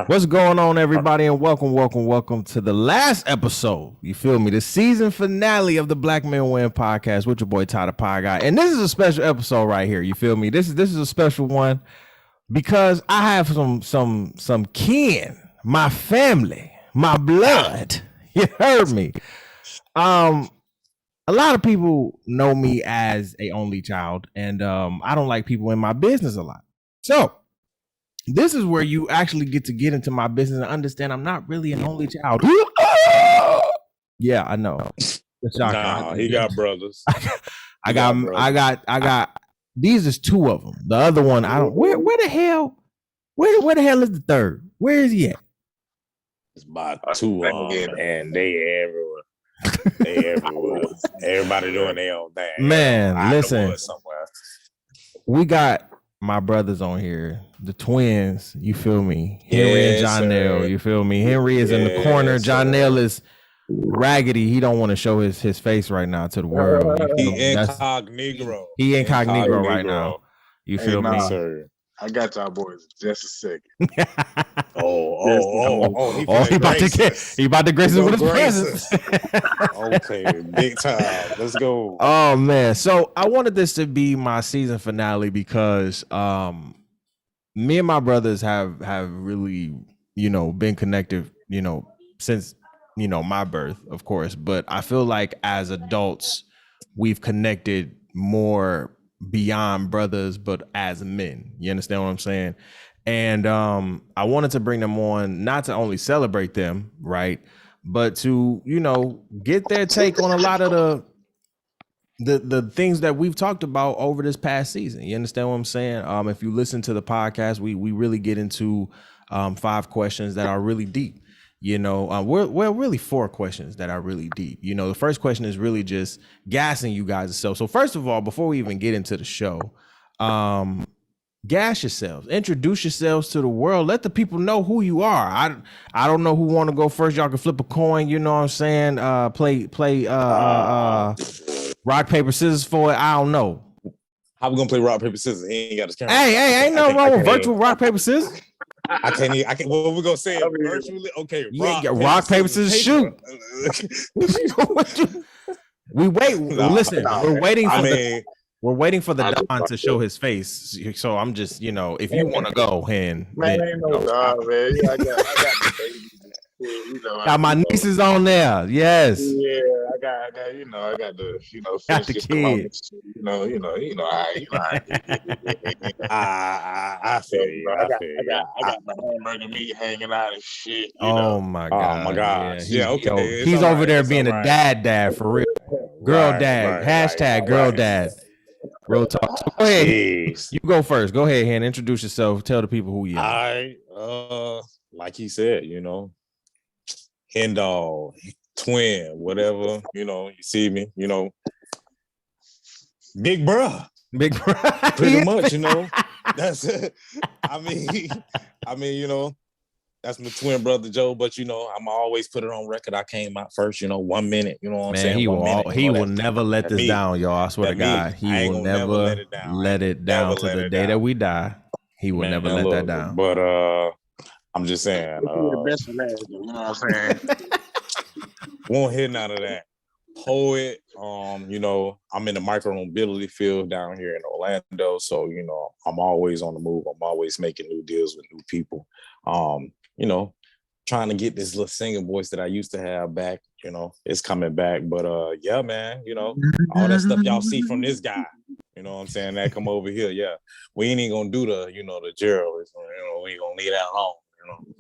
What's going on, everybody, and welcome to the last episode. You feel me? The season finale of the Black Men Win podcast with your boy Ty the Pie Guy, and this is a special episode right here. You feel me? This is a special one because I have some kin, my family, my blood. You heard me. A lot of people know me as a only child, and I don't like people in my business a lot. So this is where you actually get into my business and understand I'm not really an only child. Yeah, I know. Nah, he got brothers. I got. These is two of them. The other one, I don't. Where the hell is the third? Where is he at? It's about two of them, and they everywhere. They everywhere. Everybody doing their own thing. Man, listen. We got my brothers on here, the twins, you feel me? Henry and Jonel, you feel me? Henry is in the corner. Jonel is raggedy. He don't want to show his face right now to the world. He incognito. He incognito right now. You feel me? Sir. I got y'all boys just a second. He about to grace us with his presence. Okay, big time. Let's go. Oh man. So I wanted this to be my season finale because me and my brothers have really, been connected, since, my birth, of course. But I feel like as adults, we've connected more beyond brothers, but as men. You understand what I'm saying? And I wanted to bring them on, not to only celebrate them, right, but to get their take on a lot of the things that we've talked about over this past season. You understand what I'm saying? If you listen to the podcast, we really get into 5 questions that are really deep. We're really 4 questions that are really deep. The first question is really just gassing you guys. So first of all, before we even get into the show, gas yourselves, introduce yourselves to the world, let the people know who you are. I don't know who want to go first. Y'all can flip a coin. You know what I'm saying? Play rock paper scissors for it. I don't know. How we gonna play rock paper scissors? He ain't got his camera. Hey, ain't no wrong with virtual rock paper scissors. I can't. What we gonna say? Virtually? Okay. Rock, paper, scissors, shoot. We wait. Listen, we're waiting for we're waiting for the Don to show his face. So I'm just, if you want to go, Hen. Man, ain't no dog, man. Yeah, I got the baby. Got my nieces on there. Yes. Yeah, I got the, got the kids. I feel you. I got my hamburger meat hanging out and shit. Oh my god. Oh my god. Yeah. Okay. He's over there being a dad for real. Girl dad. Hashtag girl dad. Real talk. So go ahead. Jeez. You go first. Go ahead, Hen. Introduce yourself. Tell the people who you are. Like he said, hen dog, twin, whatever, you see me, big bruh. Pretty much, that's it. I mean, that's my twin brother Joe, but I'm always put it on record. I came out first, 1 minute, you know what I'm saying? He will never let this down, y'all. I swear to God. He will never let it down to the day that we die. He will never let that down. But I'm just saying, the best last, you know what I'm saying? Won't hit none of that. Poet, I'm in the micromobility field down here in Orlando, so I'm always on the move. I'm always making new deals with new people. Trying to get this little singing voice that I used to have back. It's coming back. But yeah, man, all that stuff y'all see from this guy. You know what I'm saying? That come over here. Yeah, we ain't gonna do the the Gerald. We ain't gonna leave that alone.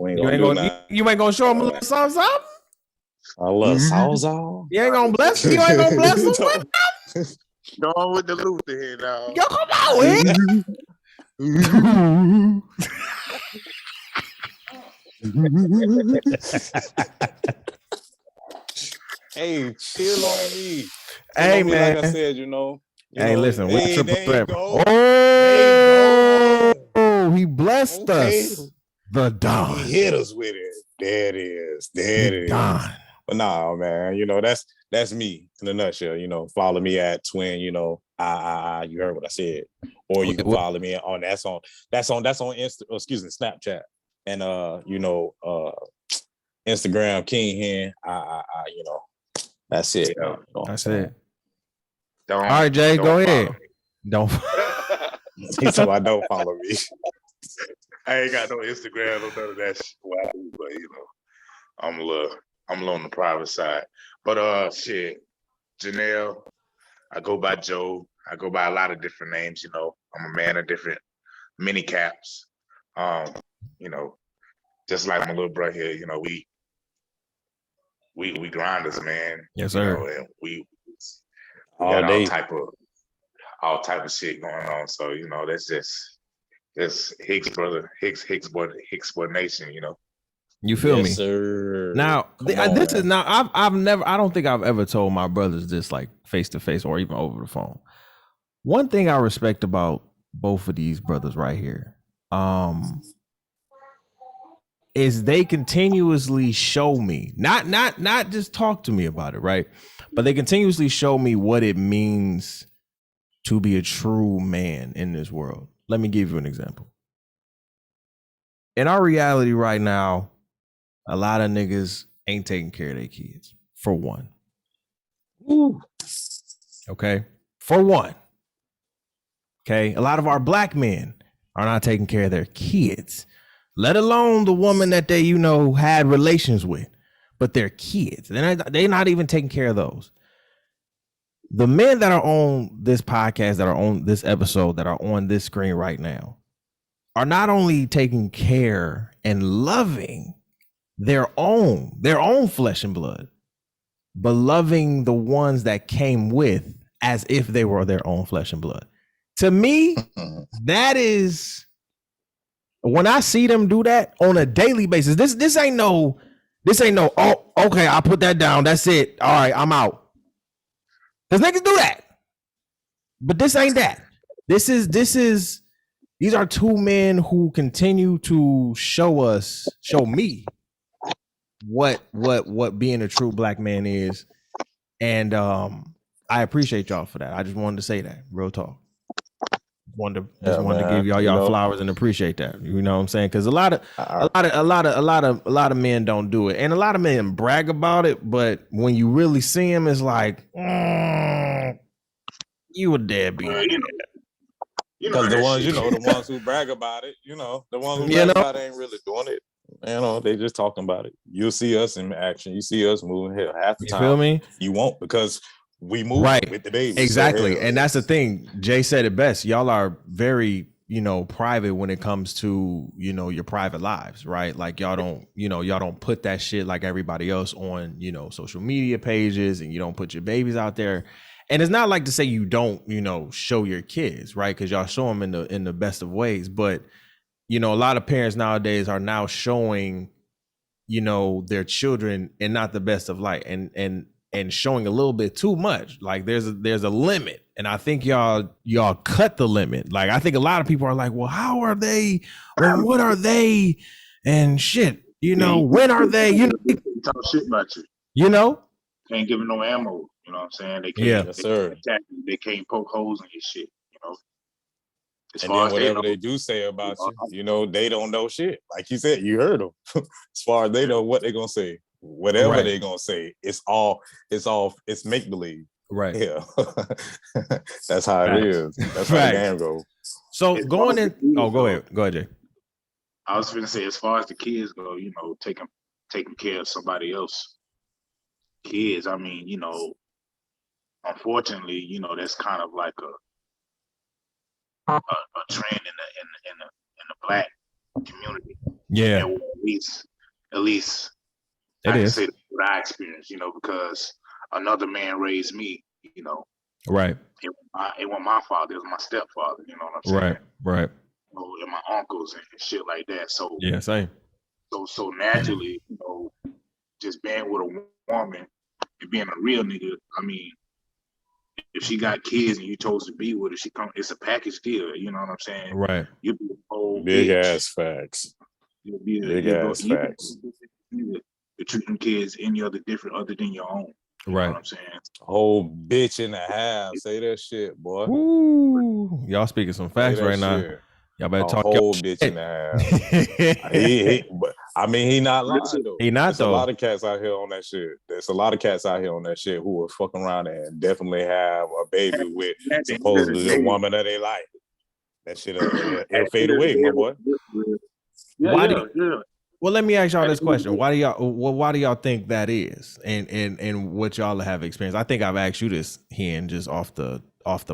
You ain't gonna show him a little something? A little sawzall? You ain't gonna bless him? You ain't gonna bless him with them? Go on with the Luther here now. Yo, come on, Hey, chill on me. Hey, man. Like I said, hey, listen, we're triple threat. Oh, he blessed us. The Don. He hit us with it. There it is. But nah, man, that's me in a nutshell. Follow me at twin, You heard what I said. Or you can follow me on that's on Snapchat. And Instagram King Hen. That's it. Yeah, that's it. All right, Jay, go ahead. Don't. He said I don't follow me. I ain't got no Instagram, no none of that shit. But I'm a little on the private side. But Jonel, I go by Joe. I go by a lot of different names. I'm a man of different mini caps. Just like my little brother here. We grinders, man. Yes, sir. And we All got day. all type of shit going on. So that's just Hicks brother, Hicks boy nation. You feel me? Sir. Now, this is now. I don't think I've ever told my brothers this like face to face or even over the phone. One thing I respect about both of these brothers right here, is they continuously show me, not just talk to me about it, right? But they continuously show me what it means to be a true man in this world. Let me give you an example. In our reality right now, a lot of niggas ain't taking care of their kids, for one. Ooh. Okay? For one. Okay? A lot of our black men are not taking care of their kids, let alone the woman that they, had relations with, but their kids. They're not even taking care of those. The men that are on this podcast, that are on this episode, that are on this screen right now, are not only taking care and loving their own flesh and blood, but loving the ones that came with as if they were their own flesh and blood. To me, that is, when I see them do that on a daily basis, this ain't no, oh, okay, I'll put that down. That's it. All right, I'm out. Because niggas do that. But this ain't that. These are two men who continue to show me what being a true black man is. And I appreciate y'all for that. I just wanted to say that. Real talk. Wanted to give y'all flowers and appreciate that. You know what I'm saying? Because a lot of men don't do it, and a lot of men brag about it. But when you really see them, it's like, you a deadbeat. Because the ones who brag about it, the ones who brag about it ain't really doing it. They just talking about it. You'll see us in action. You see us moving here half the time. You feel me? You won't, because we move with the baby. Exactly. So, and that's the thing. Jay said it best. Y'all are very, private when it comes to, your private lives, right? Like y'all don't put that shit like everybody else on, social media pages, and you don't put your babies out there. And it's not like to say you don't, show your kids, right? Because y'all show them in the best of ways. But, a lot of parents nowadays are now showing, their children in not the best of light, and showing a little bit too much. Like there's a limit. And I think y'all cut the limit. Like, I think a lot of people are like, well, how are they? Well, what are they? And shit, when are they? Talk shit about you. Can't give them no ammo. You know what I'm saying? They can't, attack you. They can't poke holes in your shit, And then whatever they do say about you, they don't know shit. Like you said, you heard them. As far as they know what they're gonna say. Whatever they're gonna say, it's make believe. Right. Yeah. That's how it is. That's how the game goes. So going in. Oh, go ahead, Jay. I was gonna say, as far as the kids go, taking care of somebody else kids. I mean, unfortunately, that's kind of like a trend in the black community. Yeah. And at least. I can say what I experienced, because another man raised me, Right. It wasn't my father, it was my stepfather, you know what I'm saying? Right. And my uncles and shit like that. So yeah, same. So naturally, just being with a woman and being a real nigga, I mean, if she got kids and you chose to be with her, it's a package deal, you know what I'm saying? Right. You'll be a whole big bitch. Ass facts. You'll be big ass facts. You're treating kids any other different other than your own. You know what I'm saying? Whole bitch and a half. Say that shit, boy. Ooh, y'all speaking some facts right now. Shit. Y'all better A talk whole shit. bitch and a half. But I mean, he not lying though. He not There's though. a lot of cats out here on that shit. There's a lot of cats out here on that shit who will fucking around and definitely have a baby with supposedly the woman that they like. That shit it'll fade away, my boy. Well, let me ask y'all this question: Why do y'all think that is? And what y'all have experienced? I think I've asked you this, Hen, just off the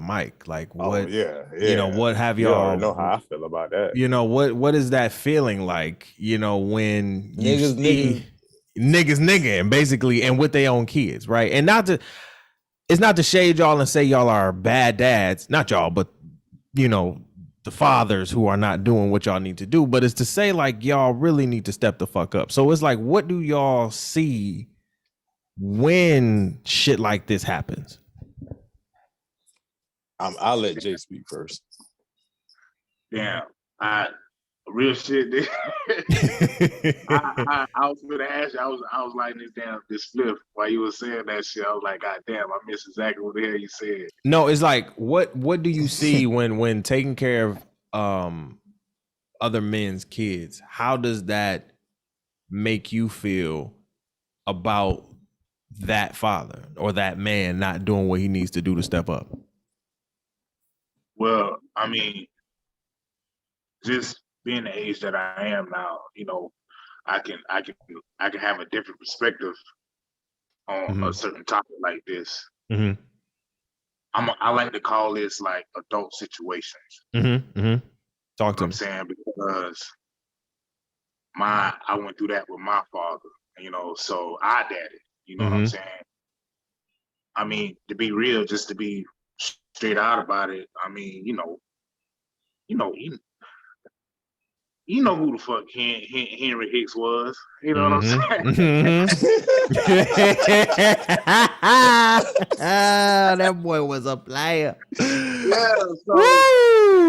mic. Like, what? You know, what have y'all? You already know how I feel about that. You know, what is that feeling like? You know, when you niggas nigga, basically, and with their own kids, right? And it's not to shade y'all and say y'all are bad dads, not y'all, but you know, the fathers who are not doing what y'all need to do, but it's to say like y'all really need to step the fuck up. So it's like, what do y'all see when shit like this happens? I'll let Jay speak first. Damn, real shit. I was gonna ask you. I was lighting this flip while you were saying that shit. I was like, God damn, I missed exactly what the hell you said. No, it's like, what do you see when taking care of other men's kids? How does that make you feel about that father or that man not doing what he needs to do to step up? Well, I mean, just being the age that I am now, you know, I can have a different perspective on a certain topic like this. Mm-hmm. I like to call this like adult situations. Talk to me. I'm saying, because I went through that with my father, you know, so I did it. You know what I'm saying? I mean, to be real, just to be straight out about it. I mean, you know who the fuck Henry Hicks was. You know what I'm saying? That boy was a player. Yeah. So,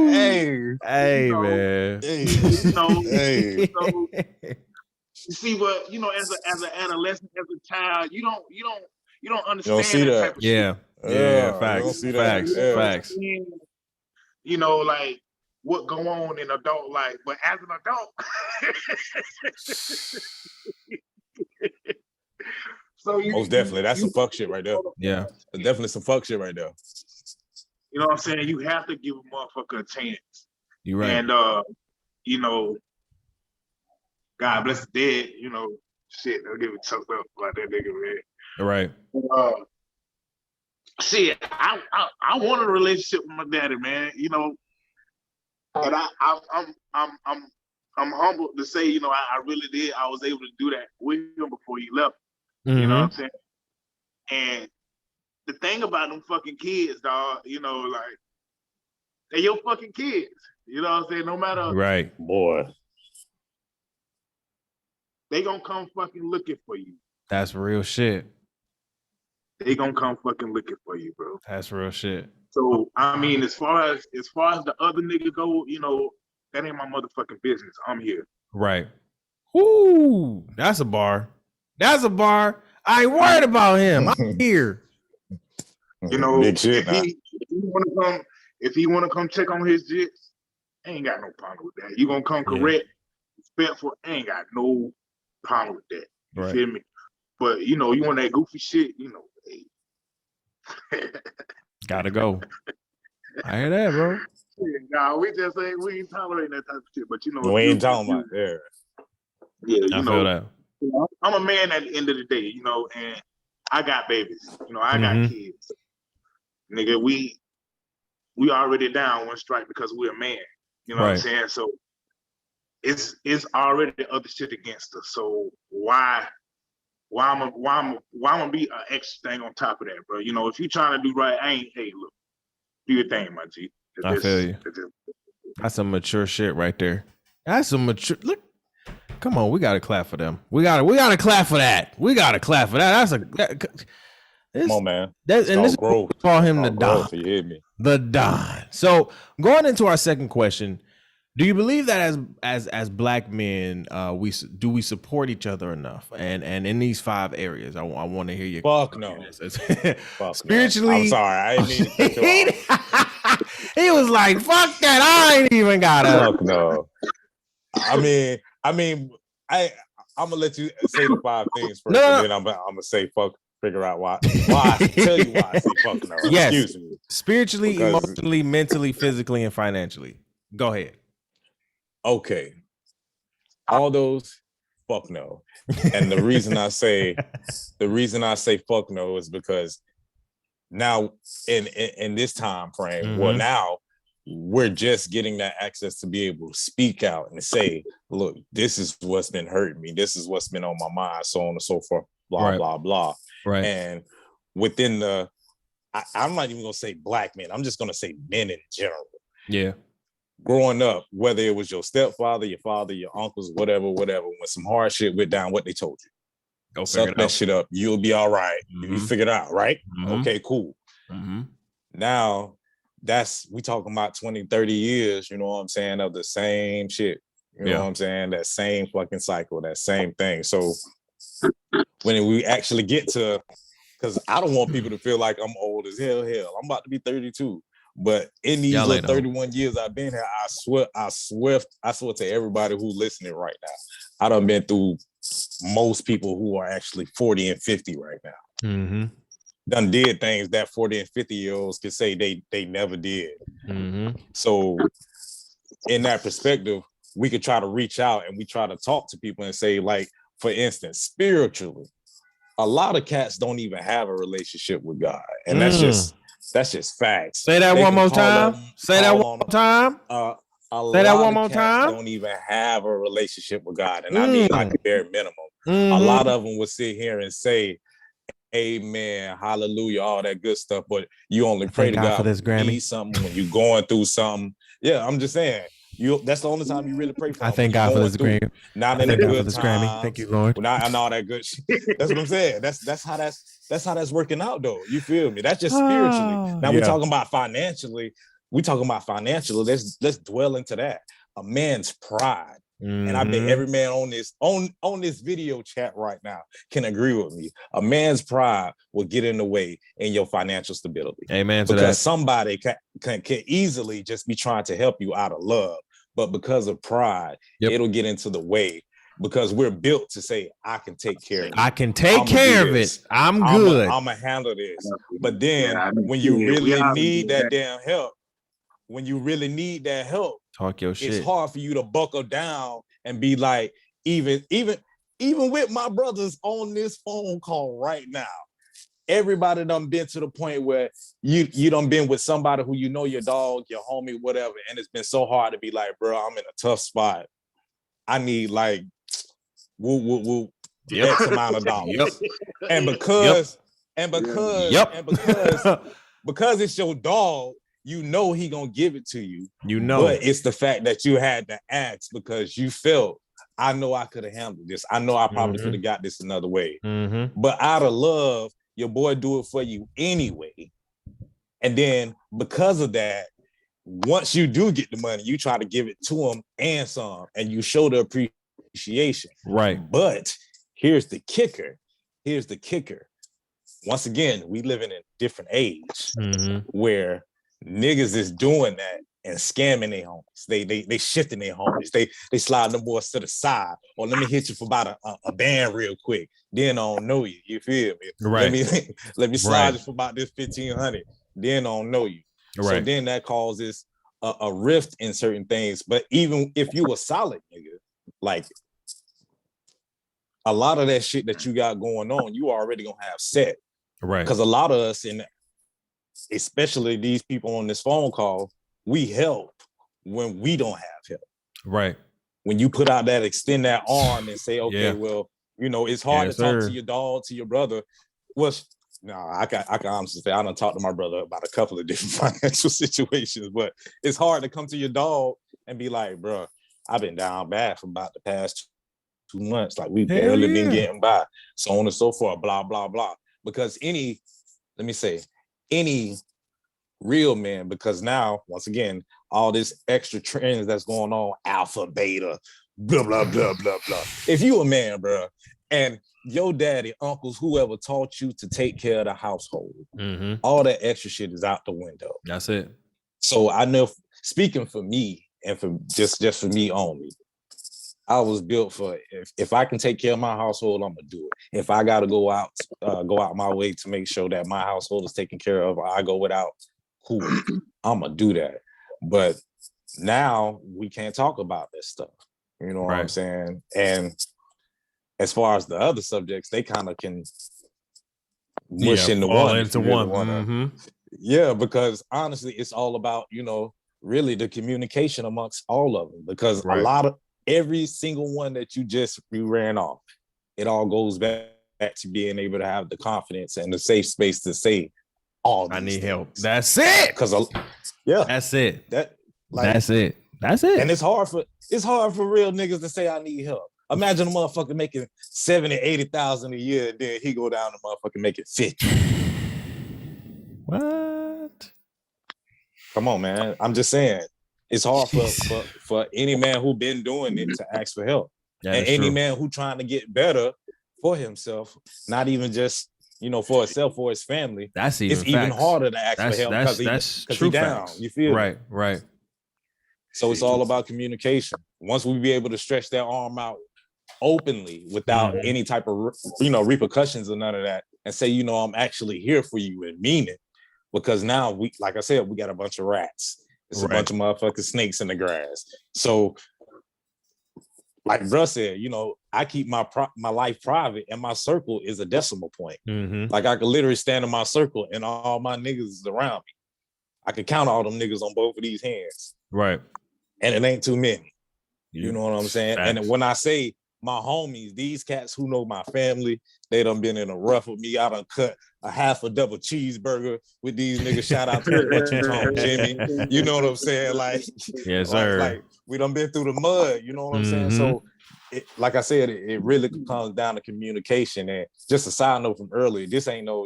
hey, man. So, you see what, you know, as an adolescent, as a child, you don't understand that type of shit. Yeah, facts. You know, like what go on in adult life, but as an adult, so most definitely, that's some fuck shit right there. Yeah, definitely some fuck shit right there. You know what I'm saying? You have to give a motherfucker a chance. You're right. And you know, God bless the dead. You know, shit, don't get me choked up about that nigga, man. Right. Shit, I wanted a relationship with my daddy, man. You know, and I'm humbled to say, you know, I really did. I was able to do that with him before he left. You know what I'm saying? And the thing about them fucking kids, dog, you know, like, they're your fucking kids. You know what I'm saying? No matter. Right. Boy. They gonna come fucking looking for you. That's real shit. They gonna come fucking looking for you, bro. That's real shit. So, I mean, as far as the other nigga go, you know, that ain't my motherfucking business. I'm here. Right. Ooh, that's a bar. That's a bar. I ain't worried about him. I'm here. You know, big shit, if he wanna come check on his jits, I ain't got no problem with that. You gonna come correct, respectful, I ain't got no problem with that. You feel me? But you know, you want that goofy shit, you know. Hey. Gotta go. I hear that, bro. Nah, we just ain't tolerating that type of shit. But you know, we ain't talking about yeah. You I feel that. I'm a man at the end of the day, you know, and I got babies. You know, I got kids. Nigga, we already down one strike because we're a man. You know what I'm saying? So it's already the other shit against us. So why I'm gonna be an extra thing on top of that, bro? You know, if you trying to do right, hey, look, do your thing, my G. I feel you. That's some mature shit right there. That's some mature. Look, come on, we gotta clap for them. We gotta clap for that. We gotta clap for that. Come on, man. And this growth. Call him the Don. You hear me? The Don. So going into our second question, Do you believe that as black men, we support each other enough? And in these 5 areas, I want to hear your Fuck no. Fuck spiritually. No. I'm sorry, I didn't mean to cut you off. He was like, "Fuck that! I ain't even got it." Fuck no. I mean, I'm gonna let you say the 5 things first, and then I'm gonna say fuck. Figure out why. Tell you why I say fuck no. Yes. Excuse me. Spiritually, emotionally, mentally, physically, and financially. Go ahead. Okay. All those, fuck no. And the reason I say fuck no is because now in this time frame, well, now we're just getting that access to be able to speak out and say, look, this is what's been hurting me. This is what's been on my mind, so on and so forth, blah, blah, blah. Right. And within I'm not even gonna say black men, I'm just gonna say men in general. Yeah. Growing up, whether it was your stepfather, your father, your uncles, whatever, when some hard shit went down, what they told you. Go suck that shit up. You'll be all right. You figure it out, right? Okay, cool. Now, we talking about 20, 30 years, you know what I'm saying, of the same shit. You know what I'm saying? That same fucking cycle, that same thing. So when we actually get to, because I don't want people to feel like I'm old as hell. I'm about to be 32. But in these 31 years I've been here, I swear to everybody who's listening right now, I done been through most people who are actually 40 and 50 right now. Done did things that 40 and 50-year-olds could say they never did. So in that perspective, we could try to reach out and we try to talk to people and say, like, for instance, spiritually, a lot of cats don't even have a relationship with God. And that's just facts. Say that one more time. Say that one more time. Say that one more time. Don't even have a relationship with God. And I mean like a bare minimum. A lot of them will sit here and say, amen, hallelujah, all that good stuff. But you only pray to God for this Grammy. Need something when you're going through something. Yeah, I'm just saying. That's the only time you really pray for. I thank God for this Grammy. Not in a good time. Grammy. Thank you, Lord. Not and all that good shit. That's what I'm saying. That's how that's working out, though. You feel me? That's just spiritually. Now we're talking about financially. Let's dwell into that. A man's pride. And I bet every man on this video chat right now can agree with me. A man's pride will get in the way in your financial stability. Amen to that. Because somebody can easily just be trying to help you out of love, but because of pride, it'll get into the way. Because we're built to say, I can take care of it. I can take care of it. I'm good. I'm gonna handle this. But then when you really need that damn help, talk your shit. It's hard for you to buckle down and be like, even with my brothers on this phone call right now, everybody done been to the point where you done been with somebody who you know, your dog, your homie, whatever, and it's been so hard to be like, bro, I'm in a tough spot. I need like X amount of dollars. And because it's your dog, you know he gonna give it to you. You know, but it's the fact that you had to ask because you felt, I know I could have handled this. I know I probably could have got this another way. But out of love, your boy do it for you anyway. And then because of that, once you do get the money, you try to give it to him and some, and you show the appreciation. Right. But here's the kicker. Once again, we live in a different age where niggas is doing that and scamming their homies. They shifting their homies. They sliding the boys to the side. Or let me hit you for about a band real quick. Then I don't know you. You feel me? Right. Let me slide you for about this 1,500. Then I don't know you. Right. So then that causes a rift in certain things. But even if you a solid nigga, like a lot of that shit that you got going on, you already gonna have set. Right. Because a lot of us, especially these people on this phone call, we help when we don't have help. Right. When you put out that, extend that arm and say, okay, well, you know, it's hard to talk to your dog, to your brother. I can honestly say I done talked to my brother about a couple of different financial situations, but it's hard to come to your dog and be like, bro, I've been down bad for about the past 2 months. Like we barely been getting by, so on and so forth, blah, blah, blah. Because any real man, because now, once again, all this extra trends that's going on, alpha, beta, blah, blah, blah, blah, blah. If you a man, bro, and your daddy, uncles, whoever taught you to take care of the household, all that extra shit is out the window. That's it. So I know, speaking for me and for just for me only, I was built for if I can take care of my household, I'm gonna do it. If I gotta go out my way to make sure that my household is taken care of, or I go without, cool, I'm gonna do that. But now we can't talk about this stuff. You know what I'm saying? And as far as the other subjects, they kind of can mush into one. Yeah, because honestly, it's all about, really the communication amongst all of them. Because a lot of every single one that you ran off, it all goes back to being able to have the confidence and the safe space to say, I need help. That's it. Because that's it. That's it. And it's hard for real niggas to say I need help. Imagine a motherfucker making 70, 80,000 a year, and then he go down to motherfucker making 50. What? Come on, man. I'm just saying, it's hard for any man who been doing it to ask for help. And any man who trying to get better for himself, not even just for himself, for his family. It's even harder to ask for help because he's down. You feel right, me? Right. So it's all about communication. Once we be able to stretch that arm out openly without any type of repercussions or none of that, and say, I'm actually here for you and mean it, because now we, like I said, we got a bunch of rats. It's a bunch of motherfucking snakes in the grass. So, like bruh said, I keep my life private, and my circle is a decimal point. Like I could literally stand in my circle, and all my niggas is around me. I could count all them niggas on both of these hands. Right. And it ain't too many. You know what I'm saying? Facts. And when I say my homies, these cats who know my family, they done been in a rough with me. I done cut a half a double cheeseburger with these niggas. Shout out to what you told Jimmy. You know what I'm saying? Like, yes, sir. Like we done been through the mud. You know what I'm saying? So, like I said, it really comes down to communication. And just a side note from earlier, this ain't no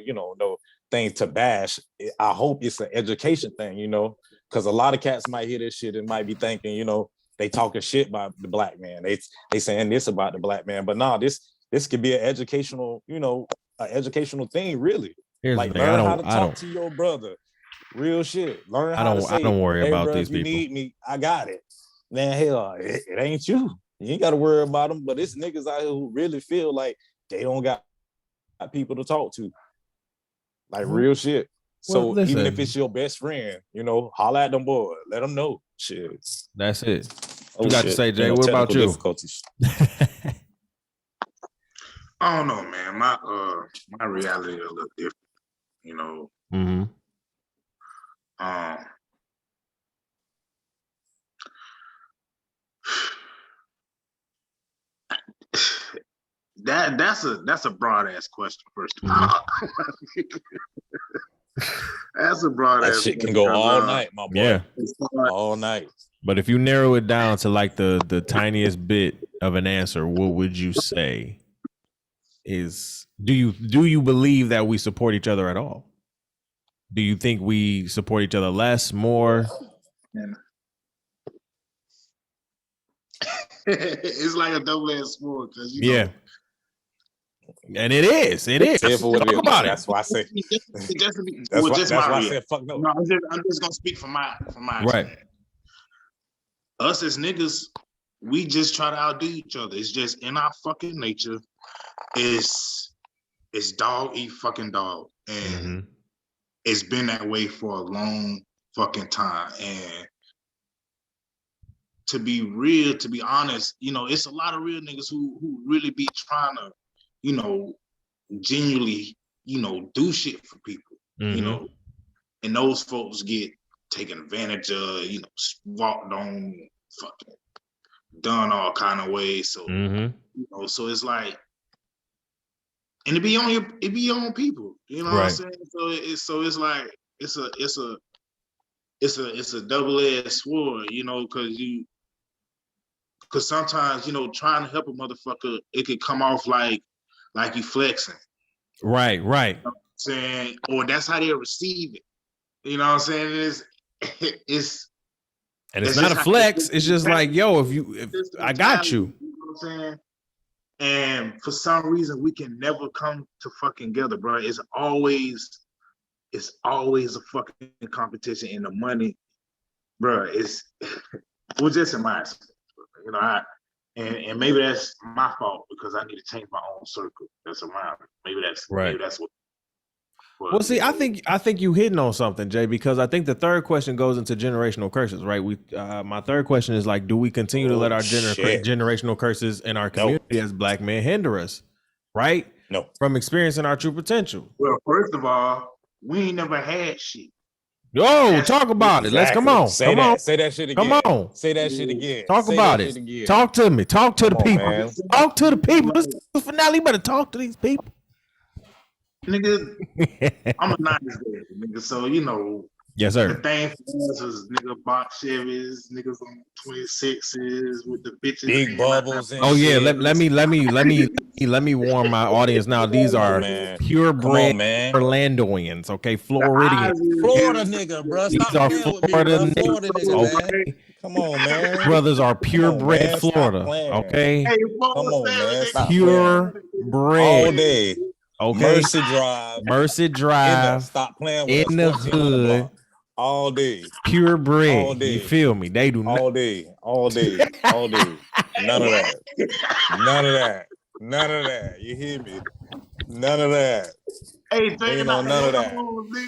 thing to bash. I hope it's an education thing, because a lot of cats might hear this shit and might be thinking, they talking shit about the black man. They saying this about the black man, but nah, this could be an educational, an educational thing, really. Here's like learn how to talk to your brother, real shit. Learn how to say, I don't worry about bro, these if you people. Need me, I got it. Man, hell, it ain't you. You ain't got to worry about them. But it's niggas out here who really feel like they don't got people to talk to, like real shit. So even if it's your best friend, holla at them boys, let them know. Shit. That's it. You got to say, Jay. What about you? I don't know, man. My reality is a little different. That's a broad ass question. First of all, that's a broad ass. That shit can go all night, my boy. Yeah, all night. But if you narrow it down to like the tiniest bit of an answer, what would you say? Do you believe that we support each other at all? Do you think we support each other less, more? It's like a double-edged sword, because and it is. Talk about it. That's why I say. That's why I said fuck no. I'm just gonna speak from my right. Us as niggas, we just try to outdo each other. It's just in our fucking nature. It's dog eat fucking dog, and it's been that way for a long fucking time. And to be real, to be honest, it's a lot of real niggas who really be trying to, genuinely, do shit for people, and those folks get taken advantage of, walked on, fucking done all kind of ways. So, so it's like, and it be on people, what I'm saying? So it's like, it's a double-edged sword, because sometimes, trying to help a motherfucker, it could come off like you flexing. Right. You know what I'm saying? Or that's how they receive it. You know what I'm saying? It's And it's not a flex. It's just like, yo, if I got you. You know what I'm saying? And for some reason, we can never come to fucking together, bro. It's always a fucking competition, and the money, bro. It was just in my experience, you know. And maybe that's my fault because I need to change my own circle that's around me. Maybe that's what. Well, see, I think you hitting on something, Jay, because I think the third question goes into generational curses, right? My third question is like, do we continue to let our generational curses in our community as Black men hinder us, right? No, from experiencing our true potential. Well, first of all, we ain't never had shit. Yo, talk about it. Let's come on. Say that shit again. Come on. Say that shit again. Talk about it. Talk to me. Talk to the people. Man. Talk to the people. This is finale. You better talk to these people. Nigga, I'm a 90s guy, nigga. So, you know. Yes, sir. The thing for us was nigga box Chevys, niggas on 26s with the bitches. Big bubbles. Oh yeah, let me warn my audience now. These are purebred Orlandoians, okay? Floridians. Florida nigga, bro. These are Florida niggas, okay? Come on, man. Brothers are purebred Florida, okay? Hey, come on, man. Purebred. All day. Okay. Mercy Drive. Stop playing with in the hood. All day. Purebred. All day. You feel me? They do all day. None of that. You hear me? None of that. Hey, ain't on none of that. Come on, bro.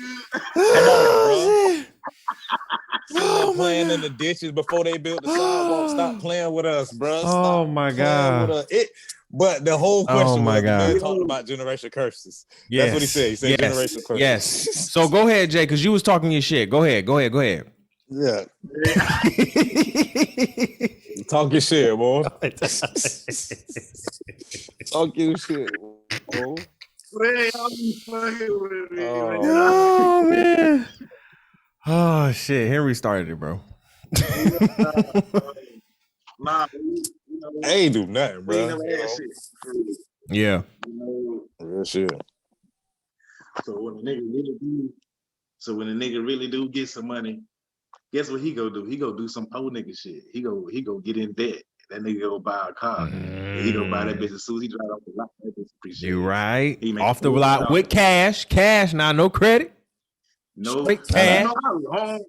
Stop playing in the ditches before they built the sidewalk. Stop playing with us, bro. Oh my God. But the whole question was man talking about generational curses. Yes. That's what he said. He said generational curses. Yes. So go ahead, Jay, because you was talking your shit. Go ahead. Yeah. Talk your shit, boy. Talk your shit, bro. Oh man. Oh shit. Henry started it, bro. Nah, I ain't do nothing, bro. Yeah. Real shit. So when a nigga really do get some money, guess what he go do? He go do some po nigga shit. He go get in debt. That nigga go buy a car. And he go buy that bitch as soon as he drive off the lot. That bitch appreciate you it. right. Off the lot with cash. Cash, now no credit. No cash. You know how long,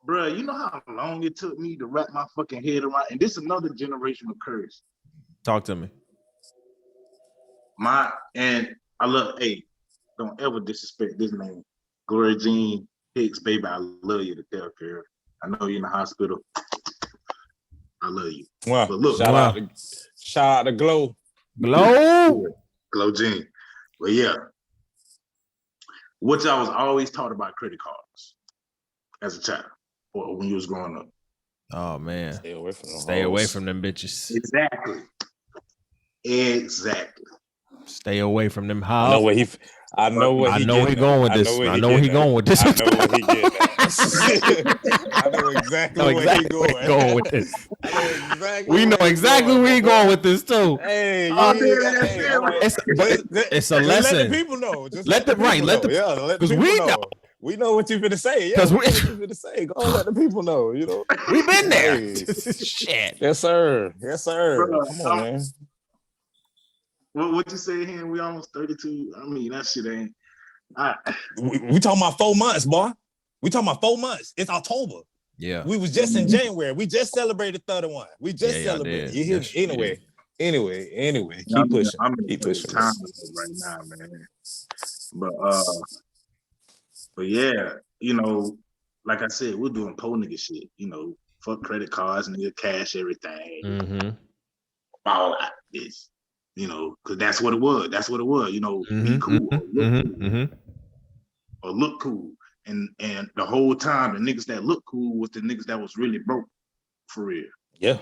bro, you know how long it took me to wrap my fucking head around, and this is another generational curse. Talk to me. Don't ever disrespect this name. Gloria Jean Hicks, baby, I love you to death, girl. I know you're in the hospital. I love you. Wow. But look, shout out to Glow. Glow Jean. But yeah, which I was always taught about credit cards as a child or when you was growing up. Oh man. Stay away from them. Stay away from them bitches. Exactly. Stay away from them hoes. I know where he going with this. I know where he going with this. I know where he getting at. I know exactly where he going with this. We know exactly where he going with this too. Hey, it's a lesson. Let the people know. Because we know. We know what you're finna say. Yeah, we know what you're finna say. Go on, let the people know. You know, we've been there. Shit. Yes, sir. Come on, man. What you say here? We almost 32. I mean, that shit ain't. We talking about 4 months, boy. We talking about 4 months. It's October. Yeah. We was just in January. We just celebrated 31. We just celebrated. You hear me? Anyway. Keep pushing. Keep pushing. Time right now, man. But yeah, you know, like I said, we're doing po nigga shit. You know, fuck credit cards, nigga, cash everything. Mm-hmm. All that is. You know, because that's what it was. You know, be cool or look cool. And the whole time, the niggas that look cool was the niggas that was really broke for real. Yeah,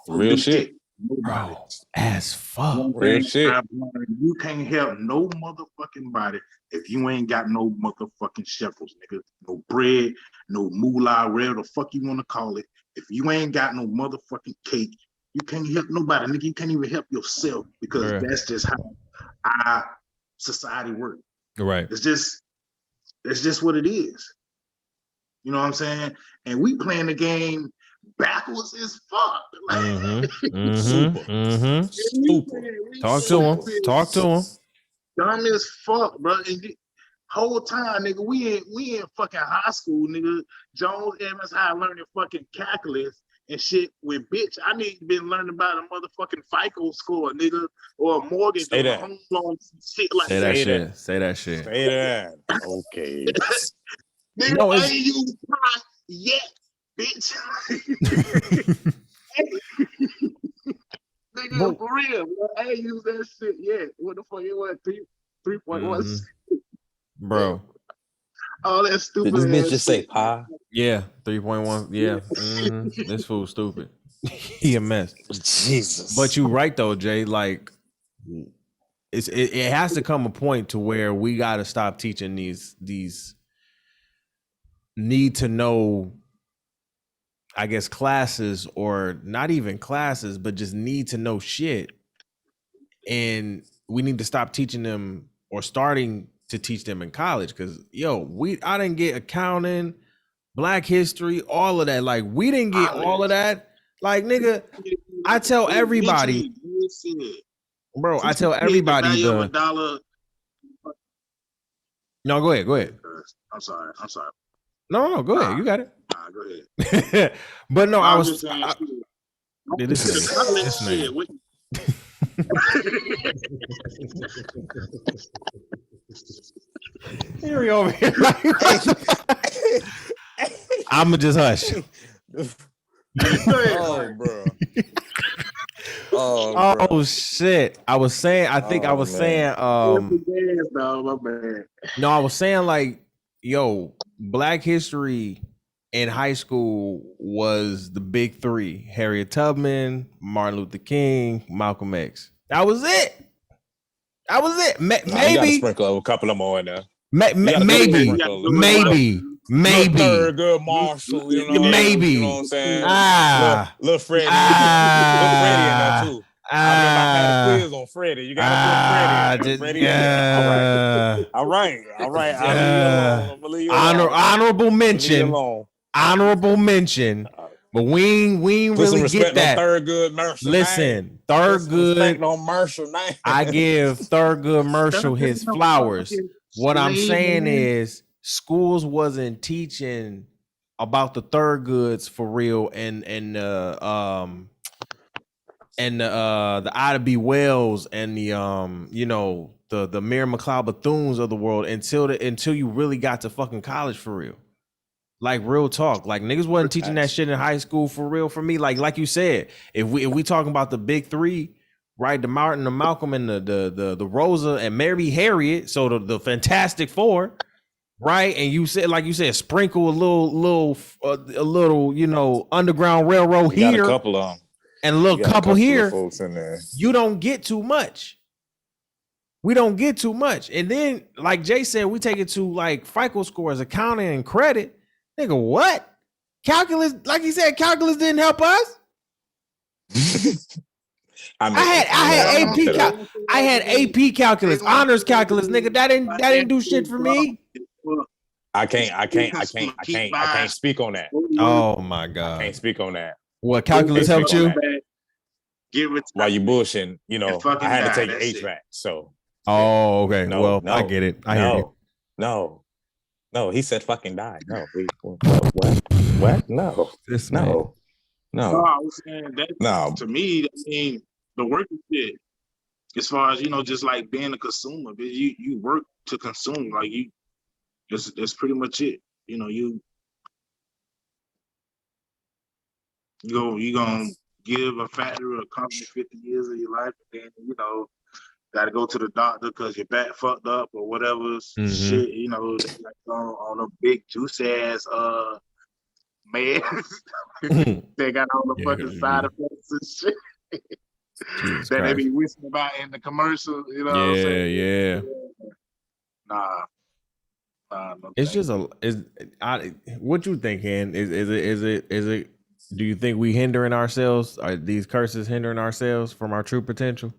real shit. Bro, as fuck. Real shit. You can't help no motherfucking body if you ain't got no motherfucking shekels, nigga. No bread, no moolah, whatever the fuck you want to call it. If you ain't got no motherfucking cake, you can't help nobody, nigga. You can't even help yourself because that's just how our society works. Right. It's just what it is. You know what I'm saying? And we playing the game backwards as fuck. Like, Super. Talk to him. Talk to him. Dumb as fuck, bro. And whole time, nigga, we in fucking high school, nigga. Jones Evans High learning fucking calculus and shit. When bitch, I need to be learning about a motherfucking FICO score, nigga, or a mortgage or a home loan, shit like that. Say that shit. Say that. Okay. Nigga, No, I ain't used time yet, bitch. Nigga, for real, bro. I ain't used that shit yet. What the fuck it was? 3.1. Bro. All that stupid. Did this bitch just say shit. pie? Yeah, 3.1. Yeah. This fool's stupid. He a mess. Jesus. But you right though, Jay. Like it has to come a point to where we gotta stop teaching these need to know, I guess, classes, or not even classes, but just need to know shit. And we need to stop teaching them or starting to teach them in college. Cause I didn't get accounting, Black history, all of that. Like we didn't get all of that. Like nigga, I tell everybody, bro, I tell everybody $1. No, go ahead. I'm sorry. No, go ahead. You got it. Nah, go ahead. But no, I was just saying, this nigga. Henry over here. I'ma just hush. Oh, bro. Oh shit. I was saying, I was saying, no, I was saying like, Black history in high school was the big three: Harriet Tubman, Martin Luther King, Malcolm X. That was it. Maybe you gotta sprinkle a couple of more in there. Maybe. Thurgood Marshall, maybe. You know what I'm saying? Little Freddie. Little Freddie in there too. I remember I had a quiz on Freddie. You gotta put Freddie in there. All right. Honorable mention. But we ain't really get that. Thurgood Marshall. Listen, Thurgood on Marshall name. I give Thurgood Marshall his flowers. What I'm saying is schools wasn't teaching about the Thurgoods for real and the Ida B. Wells and the the Mary McLeod Bethunes of the world until you really got to fucking college for real. Like real talk. Like niggas wasn't teaching that shit in high school for real for me. Like you said, if we talking about the big three, right? The Martin, the Malcolm, and the Rosa and Mary Harriet, so the Fantastic Four, right? And you said, like you said, sprinkle a little Underground Railroad here. Got a couple of them. And a little couple here. Folks in there. You don't get too much. We don't get too much. And then, like Jay said, we take it to like FICO scores, accounting, and credit. Nigga, what? Calculus, like he said, calculus didn't help us. I had AP calculus, honors calculus, nigga. That didn't do shit for me. I can't speak on that. Oh my god. I can't speak on that. What, calculus helped you? While you bullshitting, I had to take HVAC. So. Oh, okay. No, I get it. I hear you. No, he said fucking die. No, what? No. No. I was saying that to me, I mean, the work is shit. As far as, just like being a consumer, you work to consume. Like that's pretty much it. You gonna give a factory or a company 50 years of your life, and then, gotta go to the doctor because your back fucked up or whatever shit, like on a big juice ass man. They got all the fucking side effects and shit that they be whispering about in the commercial, what I'm saying? Nah. No, it's just what you think, Hen? Is it do you think we hindering ourselves? Are these curses hindering ourselves from our true potential?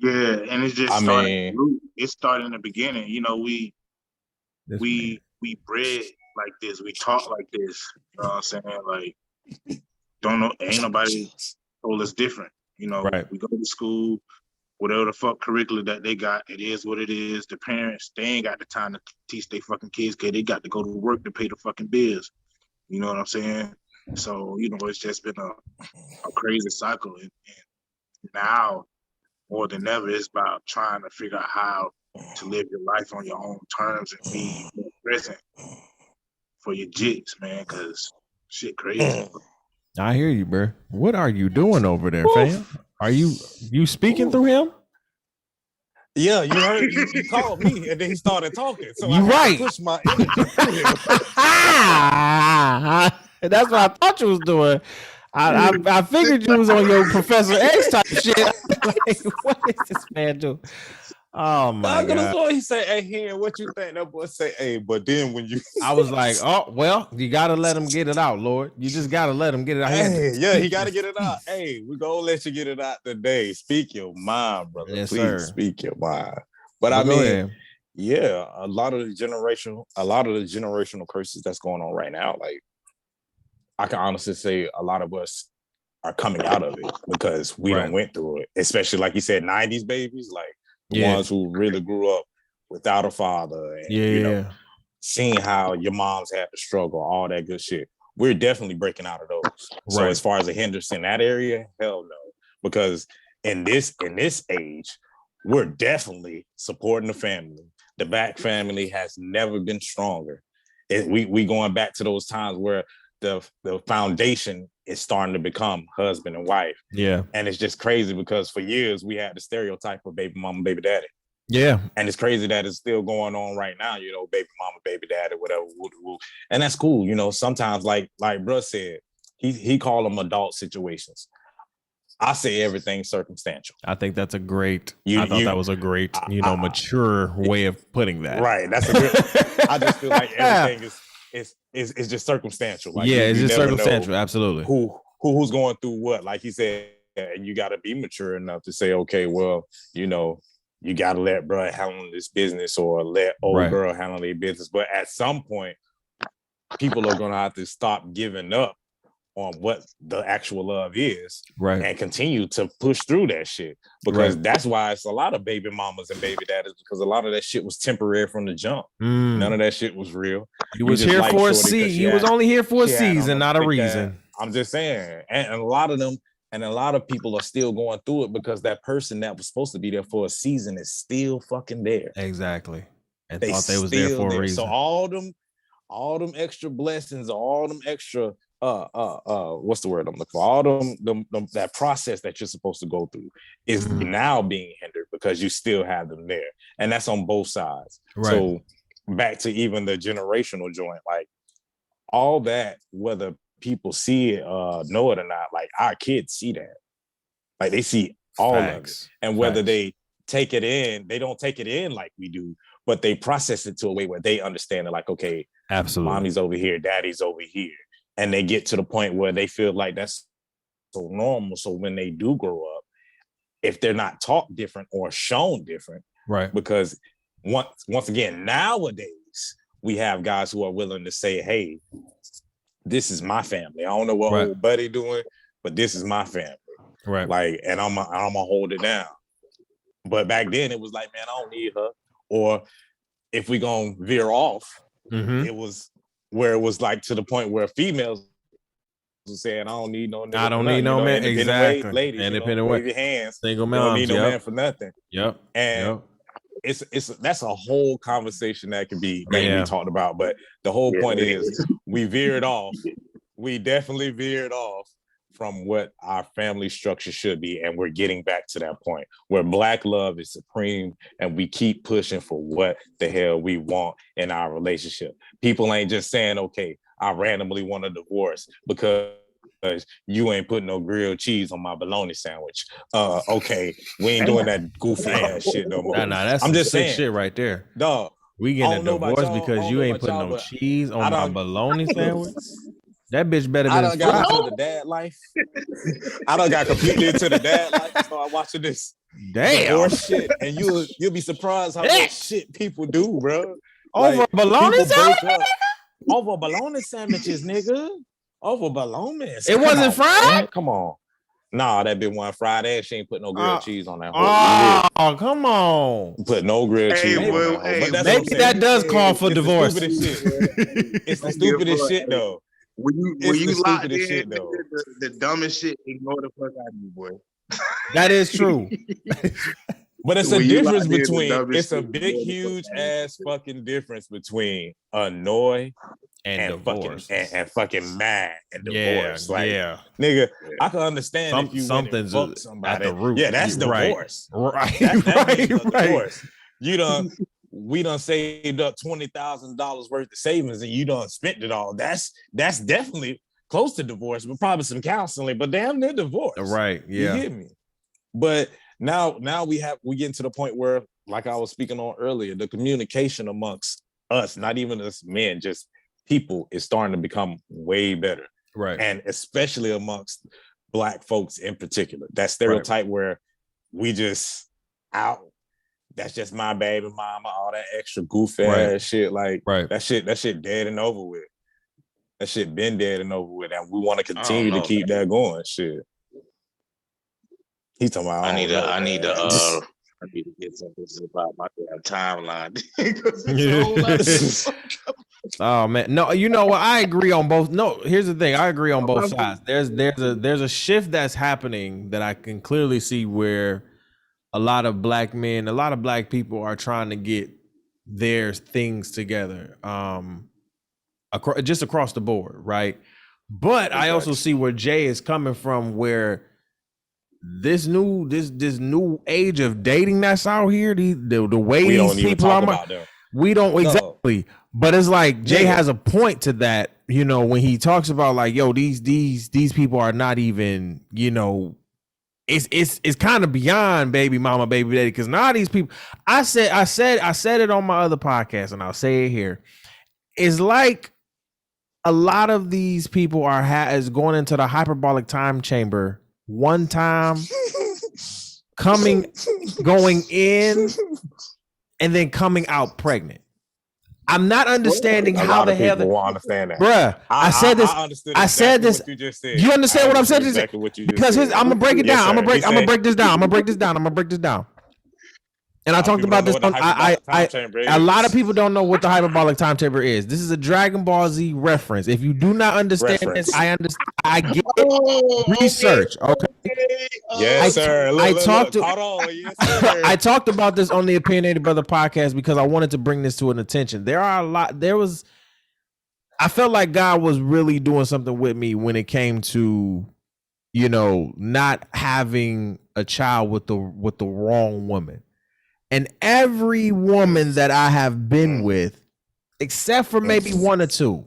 Yeah, and it's just it started in the beginning. We bred like this, we talk like this. You know what I'm saying? Like ain't nobody told us different. You know, Right. we go to school, whatever the fuck curriculum that they got, it is what it is. The parents, they ain't got the time to teach their fucking kids because they got to go to work to pay the fucking bills. You know what I'm saying? So, you know, it's just been a crazy cycle. And now, more than ever, it's about trying to figure out how to live your life on your own terms and be more present for your jits, man, because shit crazy. I hear you, bro. What are you doing over there, fam? Are you speaking through him? Yeah, you heard you called me and then he started talking. So You I had right. to push my energy through him. That's what I thought you was doing. I figured you was on your Professor X type shit. Like, what is this man doing? Oh my god! So he said, "Hey, here, what you think?" That boy say, "Hey," but then when you, I was like, "Oh well, you gotta let him get it out, Lord. You just gotta let him get it out." hey, yeah, he got to get it out. Hey, we gonna let you get it out today. Speak your mind, brother. Yes, Please sir. speak your mind. But Well, I go mean, ahead. yeah, a lot of the generational curses that's going on right now. Like, I can honestly say a lot of us are coming out of it because we Right. done went through it. Especially like you said, 90s babies, like the Yeah. ones who really grew up without a father and Yeah, you know, seeing how your moms had to struggle, all that good shit. We're definitely breaking out of those. So Right. as far as the hindrance in that area, hell no. Because in this age, we're definitely supporting the family. The Black family has never been stronger. We going back to those times where the foundation is starting to become husband and wife. Yeah. And it's just crazy because for years we had the stereotype of baby mama, baby daddy. Yeah. And it's crazy that it's still going on right now, you know, baby mama, baby daddy, whatever. And that's cool. You know, sometimes like Bruh said, he called them adult situations. I say everything circumstantial. I think that's a great, I thought that was a great, mature way of putting that. Right. That's a good, I just feel like everything is just circumstantial. Like, yeah, you it's just never circumstantial. know Absolutely. Who's going through what. Like he said, and you got to be mature enough to say, okay, well, you know, you got to let bro handle this business or let old girl handle their business. But at some point, people are going to have to stop giving up on what the actual love is, and continue to push through that shit, because that's why it's a lot of baby mamas and baby daddies, because a lot of that shit was temporary from the jump. None of that shit was real. He was here for a season. He was only here for a season, not a reason. I'm just saying, and a lot of them, and a lot of people are still going through it because that person that was supposed to be there for a season is still fucking there. Exactly, and thought they was there for a reason. So all them extra blessings, all them extra what's the word I'm looking for? All them that process that you're supposed to go through is now being hindered because you still have them there, and that's on both sides. So back to even the generational joint, like all that, whether people see it, know it or not, like our kids see that, like they see all of it, and whether they take it in, they don't take it in like we do, but they process it to a way where they understand it. Like, okay, absolutely, mommy's over here, daddy's over here. And they get to the point where they feel like that's so normal. So when they do grow up, if they're not taught different or shown different, because once again, nowadays, we have guys who are willing to say, hey, this is my family. I don't know what old buddy doing, but this is my family. Like, and I'm gonna hold it down. But back then it was like, man, I don't need her. Or if we gonna veer off, it was where it was like to the point where females were saying, I don't need no nigga. I don't need no man. Exactly. Ladies, independent wave your hands. Single moms. You don't need no man for nothing. And it's that's a whole conversation that can be talked about. But the whole point is we veered off. We definitely veered off from what our family structure should be, and we're getting back to that point where Black love is supreme, and we keep pushing for what the hell we want in our relationship. People ain't just saying, okay, I randomly want a divorce because you ain't putting no grilled cheese on my bologna sandwich. Okay, we ain't doing that goofy ass shit no more. That's I'm just saying shit right there. Dog, we getting a divorce because you ain't putting no cheese on my bologna sandwich. That bitch better I than got into the dad life. I done got completely into the dad life and started watching this divorce shit, and you'll be surprised how much shit people do, bro. Over bologna sandwich? Over bologna sandwiches, nigga. Over bologna. It wasn't fried? Man. Come on. Nah, that been one fried ass. She ain't put no grilled cheese on that. Oh, come on. Put no grilled cheese on that. But that's maybe that does call for divorce. It's the stupidest shit. It's the stupidest shit, though. When you locked in, the dumbest shit, ignore the fuck out of you, boy. That is true. But it's a difference between, it's a big, huge ass fucking difference between annoy and fucking mad and divorce. Nigga, I can understand if you something's fuck somebody at the root. Yeah, that's divorce. Right. That's divorce. We done saved up $20,000 worth of savings and you done spent it all. That's definitely close to divorce, but probably some counseling, but damn near divorce. Right. Yeah. You get me? But now we get to the point where, like I was speaking on earlier, the communication amongst us, not even us men, just people, is starting to become way better. Right. And especially amongst Black folks in particular. That stereotype where we just out. That's just my baby mama, all that extra goofy ass shit. Like that shit dead and over with. That shit been dead and over with. And we want to continue to keep that going. Shit. He's talking about I need to get something about my damn timeline. Oh man. No, you know what? I agree on both. No, here's the thing. I agree on both sides. There's a shift that's happening that I can clearly see where a lot of Black men, a lot of Black people are trying to get their things together, just across the board, right? But I also see where Jay is coming from, where this new age of dating that's out here, the way these people are, we don't exactly. But it's like Jay has a point to that, you know, when he talks about like, yo, these people are not even, you know. It's kind of beyond baby mama, baby daddy, because now these people, I said it on my other podcast, and I'll say it here. It's like a lot of these people is going into the hyperbolic time chamber one time, going in, and then coming out pregnant. I'm not understanding how the hell won't understand that, bruh. I said this. I said this. You just said. You understand what I'm saying? Exactly what you just because said. I'm gonna break it down. I'm gonna break this down. And I talked about this. A lot of people don't know what the hyperbolic time chamber is. This is a Dragon Ball Z reference. If you do not understand this, I understand. I get it. Research, okay? Yes, sir. I talked about this on the Opinionated Brother podcast because I wanted to bring this to an attention. I felt like God was really doing something with me when it came to, you know, not having a child with the wrong woman. And every woman that I have been with, except for maybe one or two,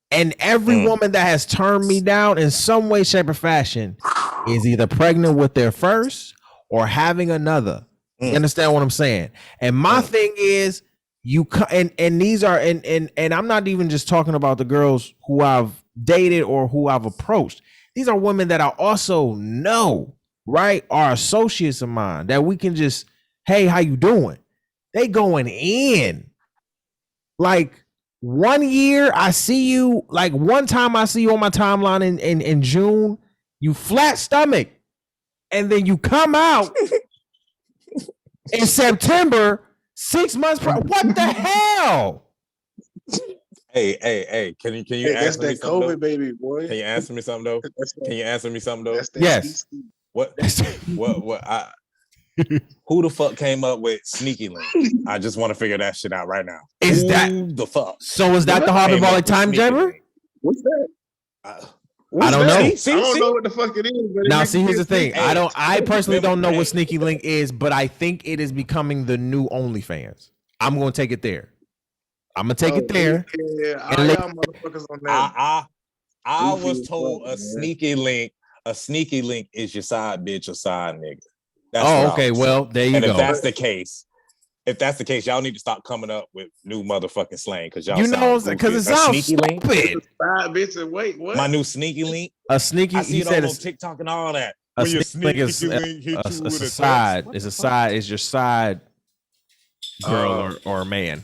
and every woman that has turned me down in some way, shape, or fashion is either pregnant with their first or having another. You understand what I'm saying? And my thing is, and these are, and I'm not even just talking about the girls who I've dated or who I've approached. These are women that I also know, right, are associates of mine that we can just, hey, how you doing? They going in. Like 1 year, I see you. Like one time I see you on my timeline in June, you flat stomach. And then you come out in September, 6 months. What the hell? Hey, can you answer me something? COVID baby, boy. Can you answer me something though? Yes. What? Who the fuck came up with Sneaky Link? I just want to figure that shit out right now. Is that the fuck? So is that the hyperbolic time chamber? What's that? I don't know. I don't know what the fuck it is. But now, see, here's the thing. I personally don't know what Sneaky Link is, but I think it is becoming the new OnlyFans. I'm going to take it there. I'm going to take it there. Yeah, motherfuckers on that. I was told a Sneaky Link is your side bitch or side nigga. That's okay. Well, there you go. If that's the case, y'all need to stop coming up with new motherfucking slang because y'all, you know, because it sounds stupid. Bitch, wait, what? My new Sneaky Link. A sneaky. I see it all on TikTok and all that. A sneaky link is a side. It's a side. It's your side girl or man.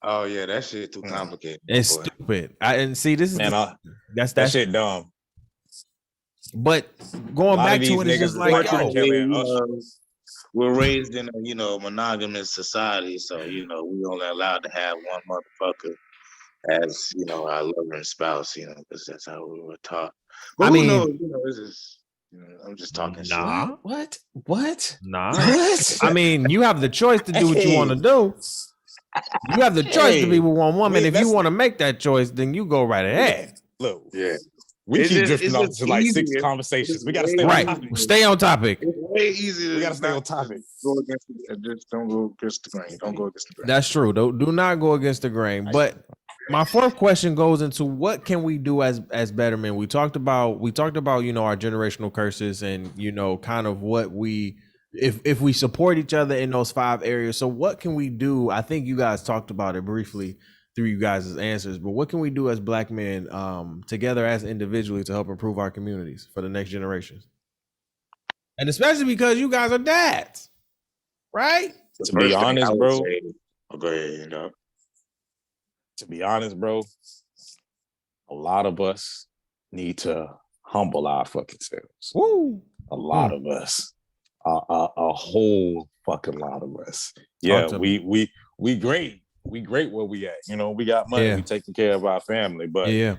Oh yeah, that shit too complicated. It's boy. stupid. And see, this is Man, that's that shit dumb. But A going lot back of to these it, it's niggas just is like, like R. yo, Kelly and Usher. We're raised in a monogamous society, so we only allowed to have one motherfucker as our lover and spouse, because that's how we were taught. But I who mean, knows? This is I'm just talking shit. nah, What? nah. What? I mean, you have the choice to do what you want to do. You have the choice to be with one woman. If you want to make that choice, then you go right ahead. Look, Yeah. we keep drifting off just to like 6 easier. conversations. We It's gotta way stay on Right. topic. Stay on topic. It's way easier. We gotta stay on not to topic. Go against just don't go against the grain. Don't go against the grain. That's true. Do not go against the grain. But my fourth question goes into what can we do as better men? We talked about our generational curses and kind of what we if we support each other in those 5 areas. So what can we do? I think you guys talked about it briefly through you guys' answers, but what can we do as Black men together as individually to help improve our communities for the next generations? And especially because you guys are dads, right? To be honest, bro. Go ahead, To be honest, bro, a lot of us need to humble our fucking selves. Woo. A lot of us. A whole fucking lot of us. Yeah, we great. We great where we at. We got money. We taking care of our family. But your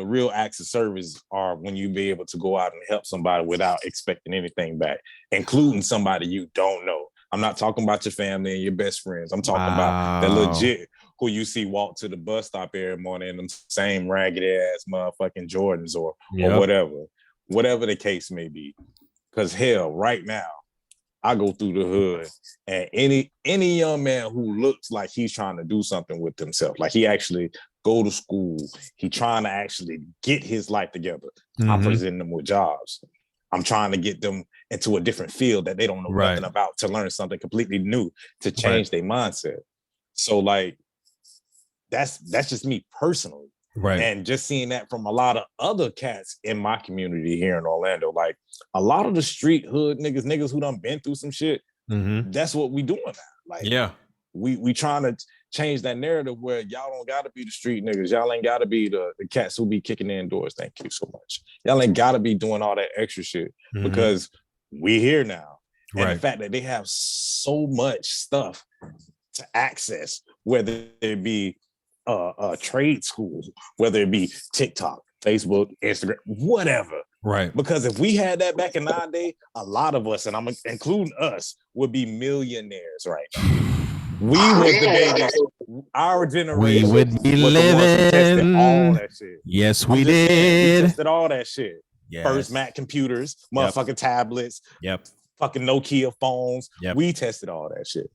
real acts of service are when you be able to go out and help somebody without expecting anything back, including somebody you don't know. I'm not talking about your family and your best friends. I'm talking about the legit who you see walk to the bus stop every morning in them same raggedy ass motherfucking Jordans or whatever the case may be. Because hell, right now, I go through the hood and any young man who looks like he's trying to do something with himself, like he actually go to school, he trying to actually get his life together. I'm presenting them with jobs. I'm trying to get them into a different field that they don't know nothing about to learn something completely new to change their mindset. So like, that's just me personally. Right. And just seeing that from a lot of other cats in my community here in Orlando, like a lot of the street hood niggas who done been through some shit, that's what we doing now. Like, we trying to change that narrative where y'all don't gotta be the street niggas. Y'all ain't gotta be the cats who be kicking in doors. Thank you so much. Y'all ain't gotta be doing all that extra shit because we here now. And the fact that they have so much stuff to access, whether it be a trade school, whether it be TikTok, Facebook, Instagram, whatever. Right. Because if we had that back in our day, a lot of us, and I'm including us, would be millionaires right now. We was the babies. Our generation we would be was living. The ones who tested all that shit. Yes, we did. We tested all that shit. Yes. First Mac computers, motherfucking tablets, fucking Nokia phones. We tested all that shit.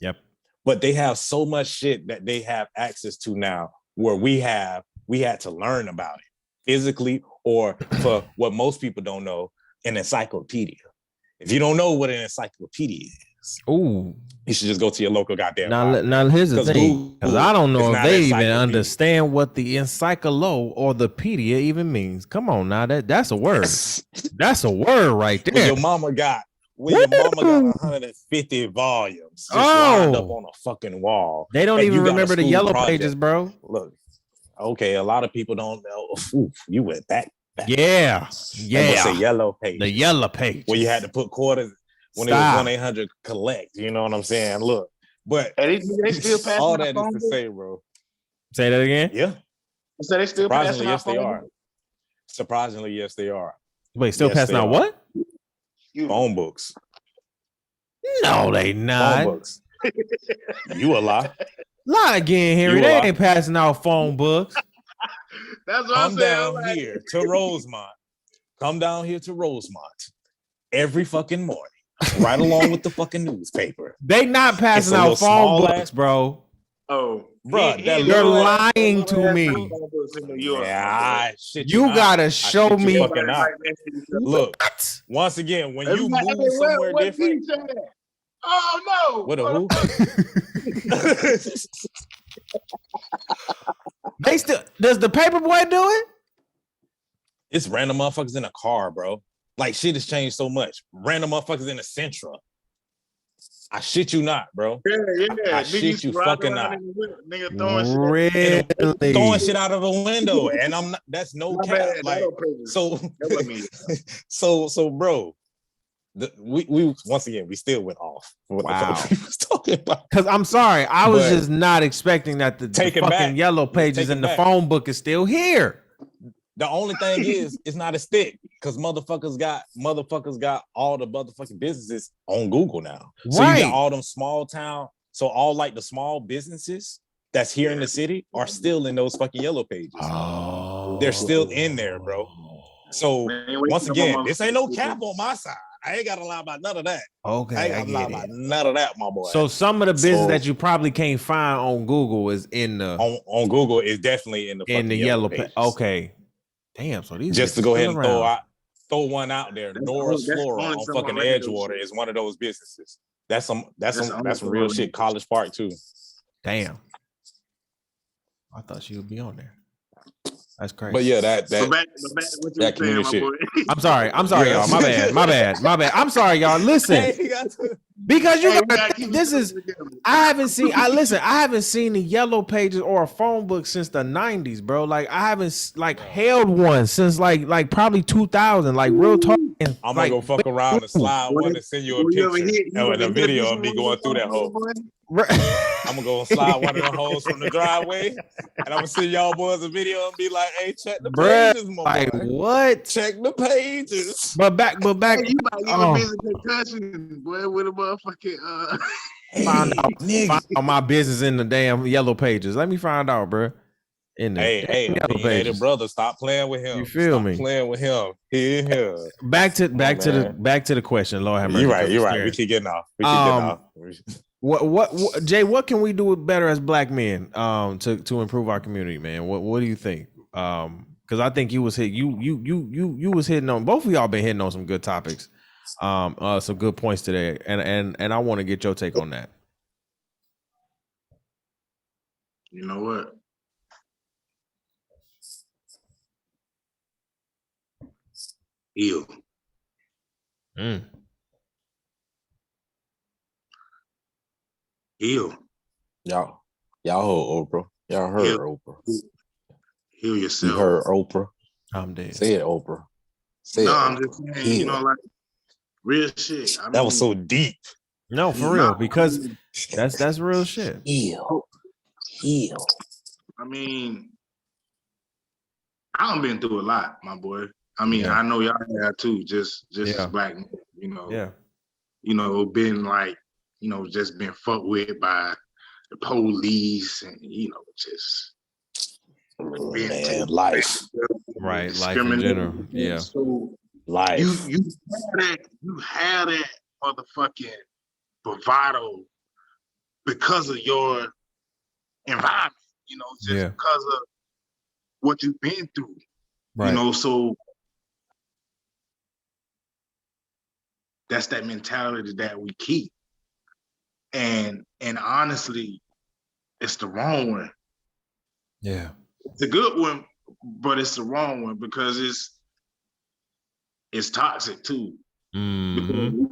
But they have so much shit that they have access to now where we had to learn about it physically, or for what most people don't know, an encyclopedia. If you don't know what an encyclopedia is, you should just go to your local goddamn library. Now here's the thing, because I don't know if they even understand what the encyclo or the pedia even means. Come on now, that's a word. That's a word right there. When your mama got 150 volumes just lined up on a fucking wall. They don't even remember the yellow pages, bro. Look, okay, a lot of people don't know. Oof, you went back. Yeah. Say yellow page. The yellow page. Where you had to put quarters when it was 1-800 collect. You know what I'm saying? Look, but they still passing all that is to say, bro. Say that again. Yeah. So they still surprisingly, yes, they are. Surprisingly, yes, they are. Wait, still passing out what? Phone books. No, they not. Phone books. You a lie. Lie again, Henry. They ain't passing out phone books. That's what Come down here to Rosemont. Come down here to Rosemont every fucking morning, right along with the fucking newspaper. They not passing out phone books, bro. Oh, bro, you're lying to me. Yeah, you gotta show me. Look, once again, when you move somewhere different. Oh no! What a who? They still does the paper boy do it? It's random motherfuckers in a car, bro. Like shit has changed so much. Random motherfuckers in a Sentra. I shit you not, bro. Yeah. I Nigga shit used to you ride fucking around not. in the window, nigga Throwing Really? shit out of the window, and I'm not. That's no My cap. bad. Like so, That wasn't me. so, bro. We once again we still went off what the Wow. fuck we was talking about. Because I'm sorry, I was But just not expecting that the take it fucking back. yellow pages Take it in the back. phone book is still here. The only thing is, it's not a stick because motherfuckers got all the motherfucking businesses on Google now. So you Right. got all them small town. So all like the small businesses that's here in the city are still in those fucking yellow pages. Oh, They're still in there, bro. So once again, this ain't no cap on my side. I ain't gotta lie about none of that. Okay, I ain't gotta lie about none of that, my boy. So some of the business that you probably can't find on Google is in the on Google is definitely in the fucking yellow pages. Okay. Damn, so these just to go ahead and around. throw one out there. Nora's Flora on fucking Edgewater is one of those businesses. That's some real shit. College Park too. Damn. I thought she would be on there. That's crazy. But yeah, that community shit. I'm sorry, y'all. My bad. I'm sorry, y'all. Listen, because I haven't seen the yellow pages or a phone book since the 90s, bro. Like I haven't held one since like probably 2000. Like real talk. I'm gonna go fuck around and slide one and send you a picture and a video of me going through that hole. I'm gonna go slide one of the holes from the driveway, and I'm gonna send y'all boys a video and be like, "Hey, check the pages, my boy. What? Check the pages." But back. You might get a business concussion, boy, with a motherfucking find out my business in the damn yellow pages. Let me find out, bro. In the yellow pages, brother, stop playing with him. You feel me? Playing with him. Here. Back to the question. Lord have mercy. You're right. We keep getting off. What Jay, what can we do better as black men to improve our community, man? What do you think? Because I think you was hitting on, both of y'all been hitting on some good topics, some good points today, and I want to get your take on that. You know what? Heal. Heal. Y'all heard Oprah. Y'all heard Oprah. Heal yourself. You heard Oprah. I'm dead. Say it, Oprah. I'm just saying, like real shit. That was so deep. No, for real, because that's real shit. Heal. I mean, I done been through a lot, my boy. I mean, I know y'all have too, just as black men, been like, just been fucked with by the police and, just life. Right, life in general. Yeah. So life. You had that motherfucking bravado because of your environment, because of what you've been through. Right. So that's that mentality that we keep. And honestly, it's the wrong one. Yeah. It's a good one, but it's the wrong one because it's toxic too. Mm-hmm.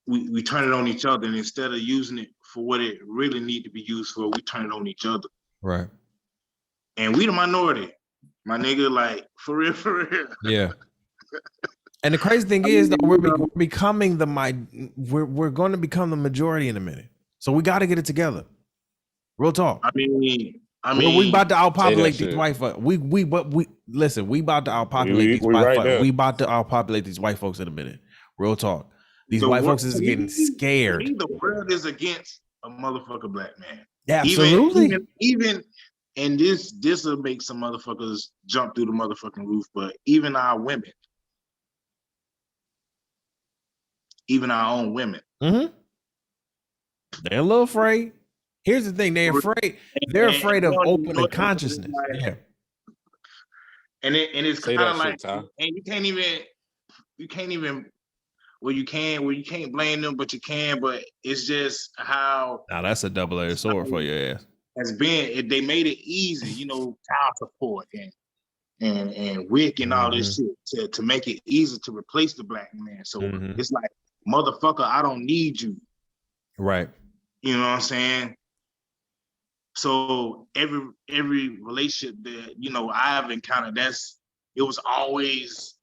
We turn it on each other, and instead of using it for what it really need to be used for, we turn it on each other. Right. And we the minority, my nigga, like for real. Yeah. And the crazy thing is that we're becoming we're going to become the majority in a minute. So we got to get it together. Real talk. I mean, we about to outpopulate these white folks. We listen. We about to outpopulate these white folks. We about to outpopulate these white folks in a minute. Real talk. These white folks is getting scared. The world is against a motherfucker black man. Yeah, absolutely. Even and this will make some motherfuckers jump through the motherfucking roof. But even our women, even our own women, they're a little afraid. Here's the thing: they're afraid. They're afraid of opening consciousness. Yeah. And it's kind of like, and you can't even. Well, you can't blame them, but you can. But it's just how. Now that's a double-edged sword for your ass. Has been. They made it easy, child support and WIC and all this shit to make it easy to replace the black man. So it's like, motherfucker, I don't need you. Right. You know what I'm saying? So every relationship that, you know, I've encountered, it was always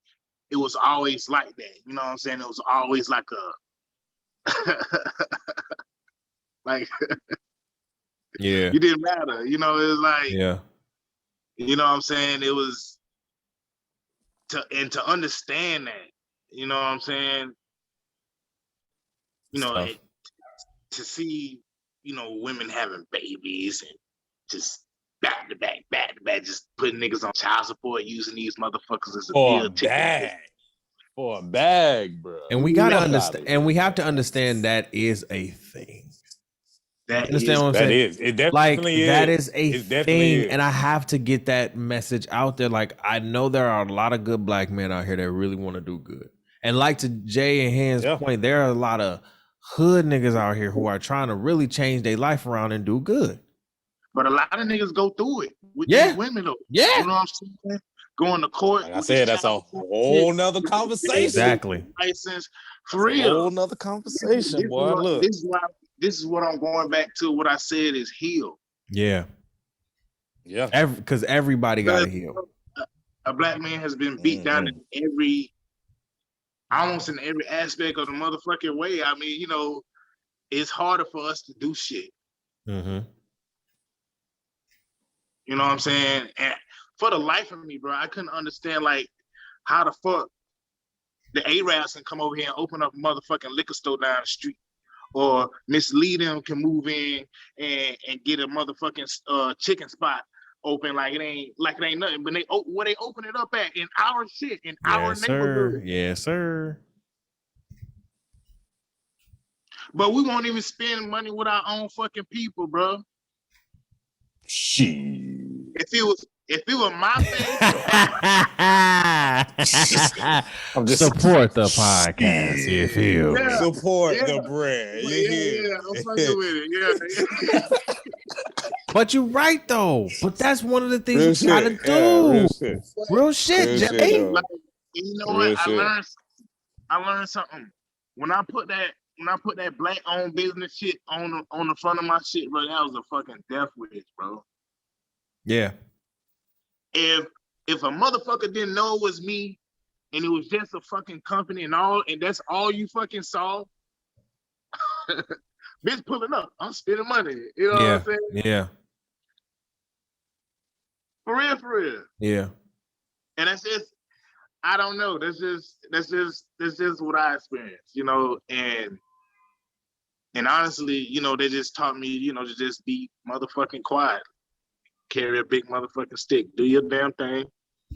like that. You know what I'm saying? It was always like a like yeah. You didn't matter. You know, it was like, yeah. You know what I'm saying? It was to understand that, you know what I'm saying? You know, to see, you know, women having babies and just back to back, just putting niggas on child support, using these motherfuckers as a meal ticket. For a bag, bro. And we gotta understand, and we have to understand that is a thing. That understand what I'm saying? Is. It definitely is. That is a thing, and I have to get that message out there. Like, I know there are a lot of good black men out here that really want to do good. And like to Jay and Han's point, there are a lot of hood niggas out here who are trying to really change their life around and do good. But a lot of niggas go through it with these women though. Yeah. You know what I'm saying? Going to court. Like I said, that's a whole nother conversation. Exactly. License for real. A whole nother conversation, boy. Look. This is what I'm going back to. What I said is heal. Yeah. Yeah. Because everybody got to heal. A black man has been beat down in almost in every aspect of the motherfucking way. I mean, you know, it's harder for us to do shit. Mm-hmm. You know what I'm saying? And for the life of me, bro, I couldn't understand, like, how the fuck the Arabs can come over here and open up a motherfucking liquor store down the street. Or Miss Lee them can move in and get a motherfucking chicken spot open like it ain't nothing. But where they open it up at in our shit, in our neighborhood. Yes, sir. But we won't even spend money with our own fucking people, bro. Shit. If it was my face, support the podcast. You feel me? Support the brand. I'm fucking with it. But you're right though. But that's one of the things you gotta do. Real shit, Jay. Like, you know what? I learned something. When I put that black owned business shit on the front of my shit, bro, that was a fucking death wish, bro. Yeah. If a motherfucker didn't know it was me and it was just a fucking company and that's all you fucking saw, bitch pulling up, I'm spending money. You know what I'm saying? Yeah. For real. Yeah. And that's just, I don't know. That's just what I experienced, you know, and honestly, you know, they just taught me, you know, to just be motherfucking quiet. Carry a big motherfucking stick. Do your damn thing.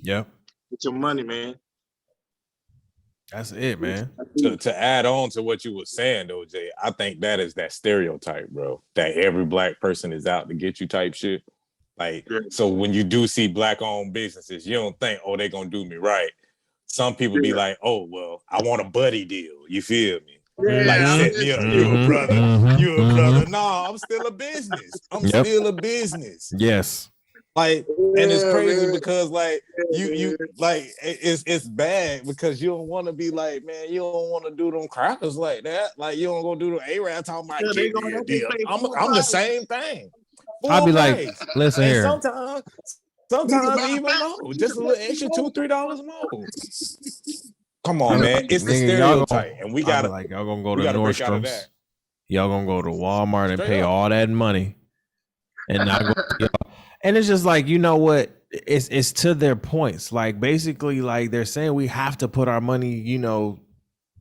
Yep. Get your money, man. That's it, man. To add on to what you were saying, though, Jay, I think that is that stereotype, bro. That every black person is out to get you type shit. Like, so when you do see black-owned businesses, you don't think, oh, they're going to do me right. Some people be like, oh, well, I want a buddy deal. You feel me? Like, set me up. You a brother. You a brother. No, I'm still a business. I'm still a business. Yes. Like, and it's crazy because like you like it's bad because you don't want to be like, man, you don't want to do them crackers like that. Like, you don't go do the A-Rap talking about get me a deal. I'm the same thing. I'll be like, listen here. Sometimes even more, just a little extra $2-3 more. Come on, man. It's the stereotype. And we gotta like, y'all gonna go to Nordstrom's. Y'all gonna go to Walmart and pay all that money. And not go, and it's just like, you know what? It's to their points. Like, basically, like, they're saying we have to put our money, you know,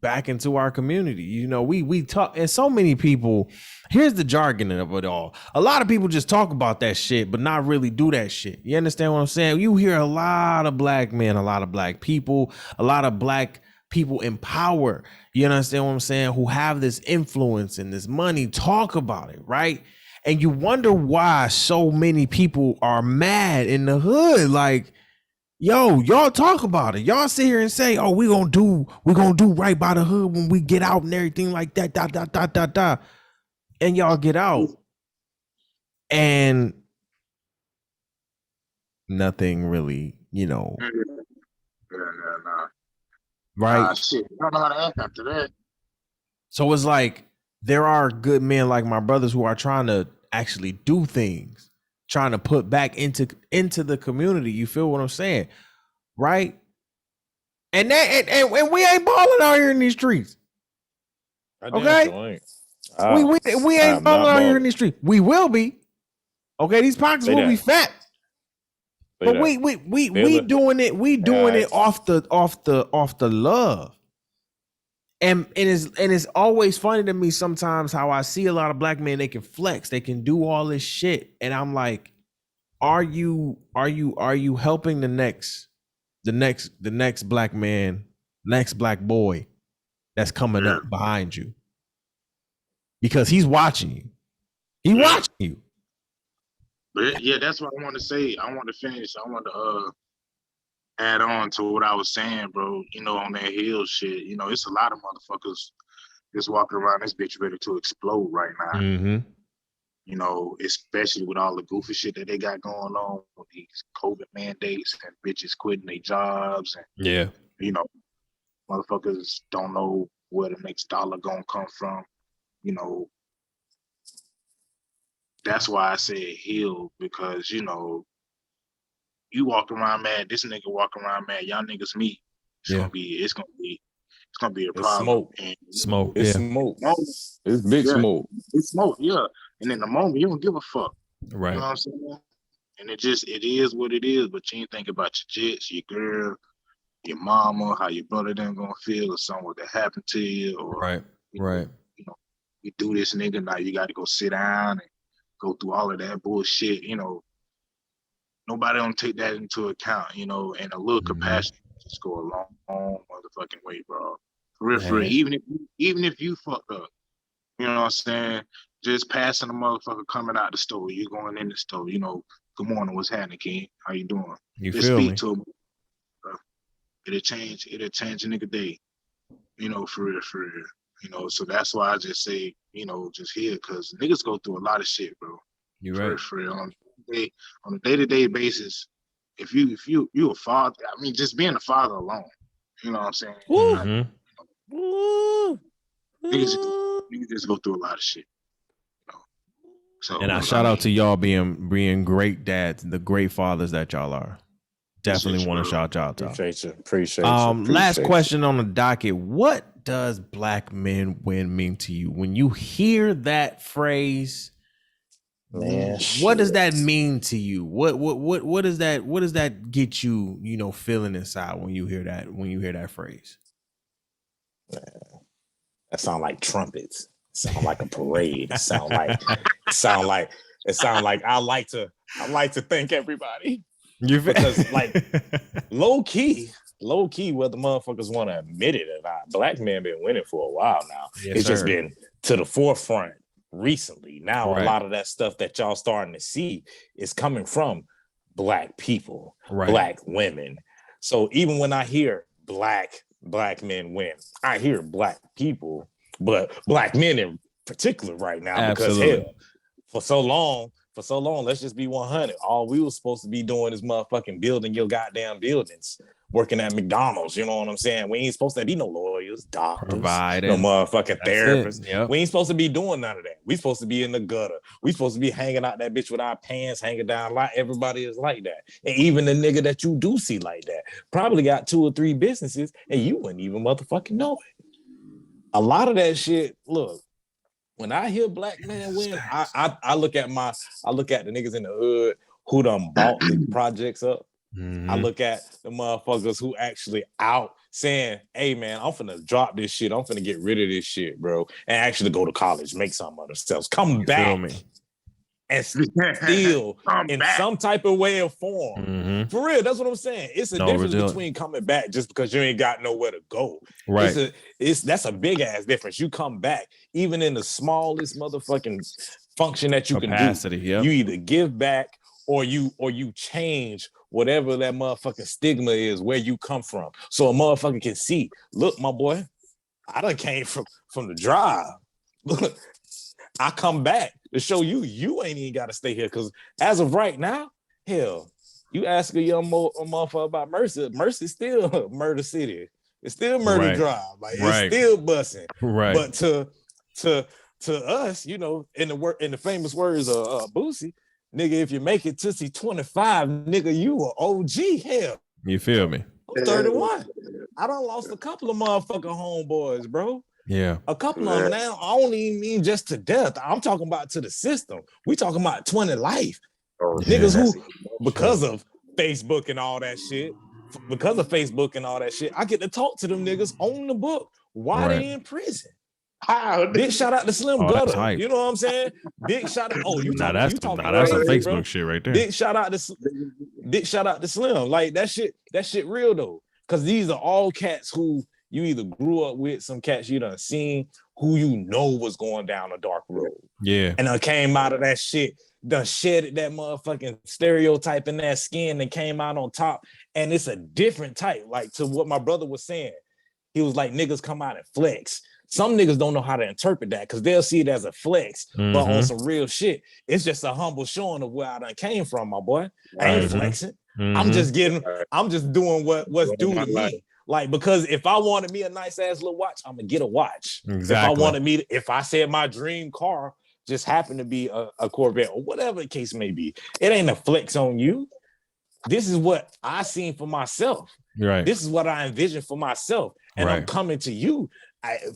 back into our community. You know, we talk, and so many people, here's the jargon of it all. A lot of people just talk about that shit, but not really do that shit. You understand what I'm saying? You hear a lot of black men, a lot of black people, a lot of black people in power, you understand what I'm saying, who have this influence and this money, talk about it, right? And you wonder why so many people are mad in the hood. Like, yo, y'all talk about it. Y'all sit here and say, oh, we gonna do right by the hood when we get out and everything like that, and y'all get out and nothing really Yeah, nah. right? Shit. I don't know how to act after that. So it's like there are good men like my brothers who are trying to actually do things, trying to put back into the community. You feel what I'm saying, right? And we ain't balling out here in these streets. Okay, we ain't balling out here in these streets. We will be. Okay, these pockets will be fat. But we doing it. We doing it off the love. And it's always funny to me sometimes how I see a lot of black men, they can flex, they can do all this shit, and I'm like, are you helping the next black man, next black boy that's coming up behind you? Because he's watching you. He's watching you. But yeah, that's what I want to say. I want to finish. I want to add on to what I was saying, bro. On that hill shit. It's a lot of motherfuckers just walking around this bitch ready to explode right now. Mm-hmm. Especially with all the goofy shit that they got going on with these COVID mandates and bitches quitting their jobs and motherfuckers don't know where the next dollar gonna come from. That's why I said heal, because you walk around mad, this nigga walk around mad, y'all niggas meet. It's gonna be a problem. Smoke. It's smoke. It's big smoke. It's smoke, yeah. And in the moment, you don't give a fuck. Right. You know what I'm saying? And it is what it is, but you ain't think about your jits, your girl, your mama, how your brother them gonna feel, or something that happened to you, or right. You do this, nigga, now you gotta go sit down and go through all of that bullshit. Nobody don't take that into account, and a little compassion just go a long motherfucking way, bro. For real. Even if you fucked up, you know what I'm saying? Just passing the motherfucker coming out the store, you going in the store, good morning, what's happening, King? How you doing? You just feel speak me? to him, bro. It'll change a nigga day, for real. So that's why I just say, just here, because niggas go through a lot of shit, bro. You right. For real. On a day-to-day basis, if you a father, I mean, just being a father alone, you know what I'm saying? Niggas just go through a lot of shit. So, and I shout out to y'all being great dads, the great fathers that y'all are. Definitely want to shout y'all out. Appreciate you. Last question on the docket. What does black men win mean to you? When you hear that phrase, man, what does that mean to you? What does that get you, feeling inside when you hear that phrase? Man, that sound like trumpets. It sound like a parade. It sound like I like to thank everybody. Because like low key, whether motherfuckers want to admit it or not, black men been winning for a while now. It's just been to the forefront recently. Now a lot of that stuff that y'all starting to see is coming from black people, black women. So even when I hear black men win, I hear black people, but black men in particular right now. Absolutely. Because hell, for so long, let's just be 100. All we were supposed to be doing is motherfucking building your goddamn buildings, working at McDonald's. You know what I'm saying? We ain't supposed to be no lawyers, doctors, providing, no motherfucking therapists. Yep. We ain't supposed to be doing none of that. We supposed to be in the gutter. We supposed to be hanging out that bitch with our pants hanging down. Like everybody is like that. And even the nigga that you do see like that probably got 2 or 3 businesses and you wouldn't even motherfucking know it. A lot of that shit, look, when I hear black men win, I look at the niggas in the hood who done bought the projects up. Mm-hmm. I look at the motherfuckers who actually out saying, hey man, I'm finna drop this shit. I'm finna get rid of this shit, bro. And actually go to college, make something of themselves. Come back and still in some type of way or form. Mm-hmm. For real, that's what I'm saying. It's a difference between coming back just because you ain't got nowhere to go. Right. That's a big ass difference. You come back, even in the smallest motherfucking function that you can do. Yep. You either give back or you change whatever that motherfucking stigma is where you come from. So a motherfucker can see, look, my boy, I done came from the drive. Look, I come back to show you ain't even got to stay here. Because as of right now, hell, You ask a young a motherfucker about Mercer. Mercy's still Murder City. It's still Murder Drive. Like it's still busting. Right. But to us, you know, in the famous words of Boosie, nigga, if you make it to see 25, nigga, you a OG. Hell, you feel me? I'm 31. I done lost a couple of motherfucking homeboys, bro. Yeah. A couple of them now. I don't even mean just to death. I'm talking about to the system. We talking about 20 life. Niggas who, because of Facebook and all that shit, I get to talk to them niggas on the book while they in prison. Big shout out to Slim Gutter. You know what I'm saying? Big shout out. Oh, that's some Facebook bro. shit right there. Big shout out to Slim. Like that shit real though. Cause these are all cats who you either grew up with, some cats you done seen, who you know was going down a dark road. Yeah. And came out of that shit, done shedded that motherfucking stereotype in that skin and came out on top. And it's a different type. Like to what my brother was saying. He was like, niggas come out and flex. Some niggas don't know how to interpret that because they'll see it as a flex, but on some real shit, it's just a humble showing of where I done came from, my boy. I ain't flexing. I'm just doing what's due to me. Like, because if I wanted me a nice ass little watch, I'm gonna get a watch. Exactly. If I said my dream car just happened to be a Corvette or whatever the case may be, it ain't a flex on you. This is what I seen for myself. Right. This is what I envisioned for myself. And I'm coming to you.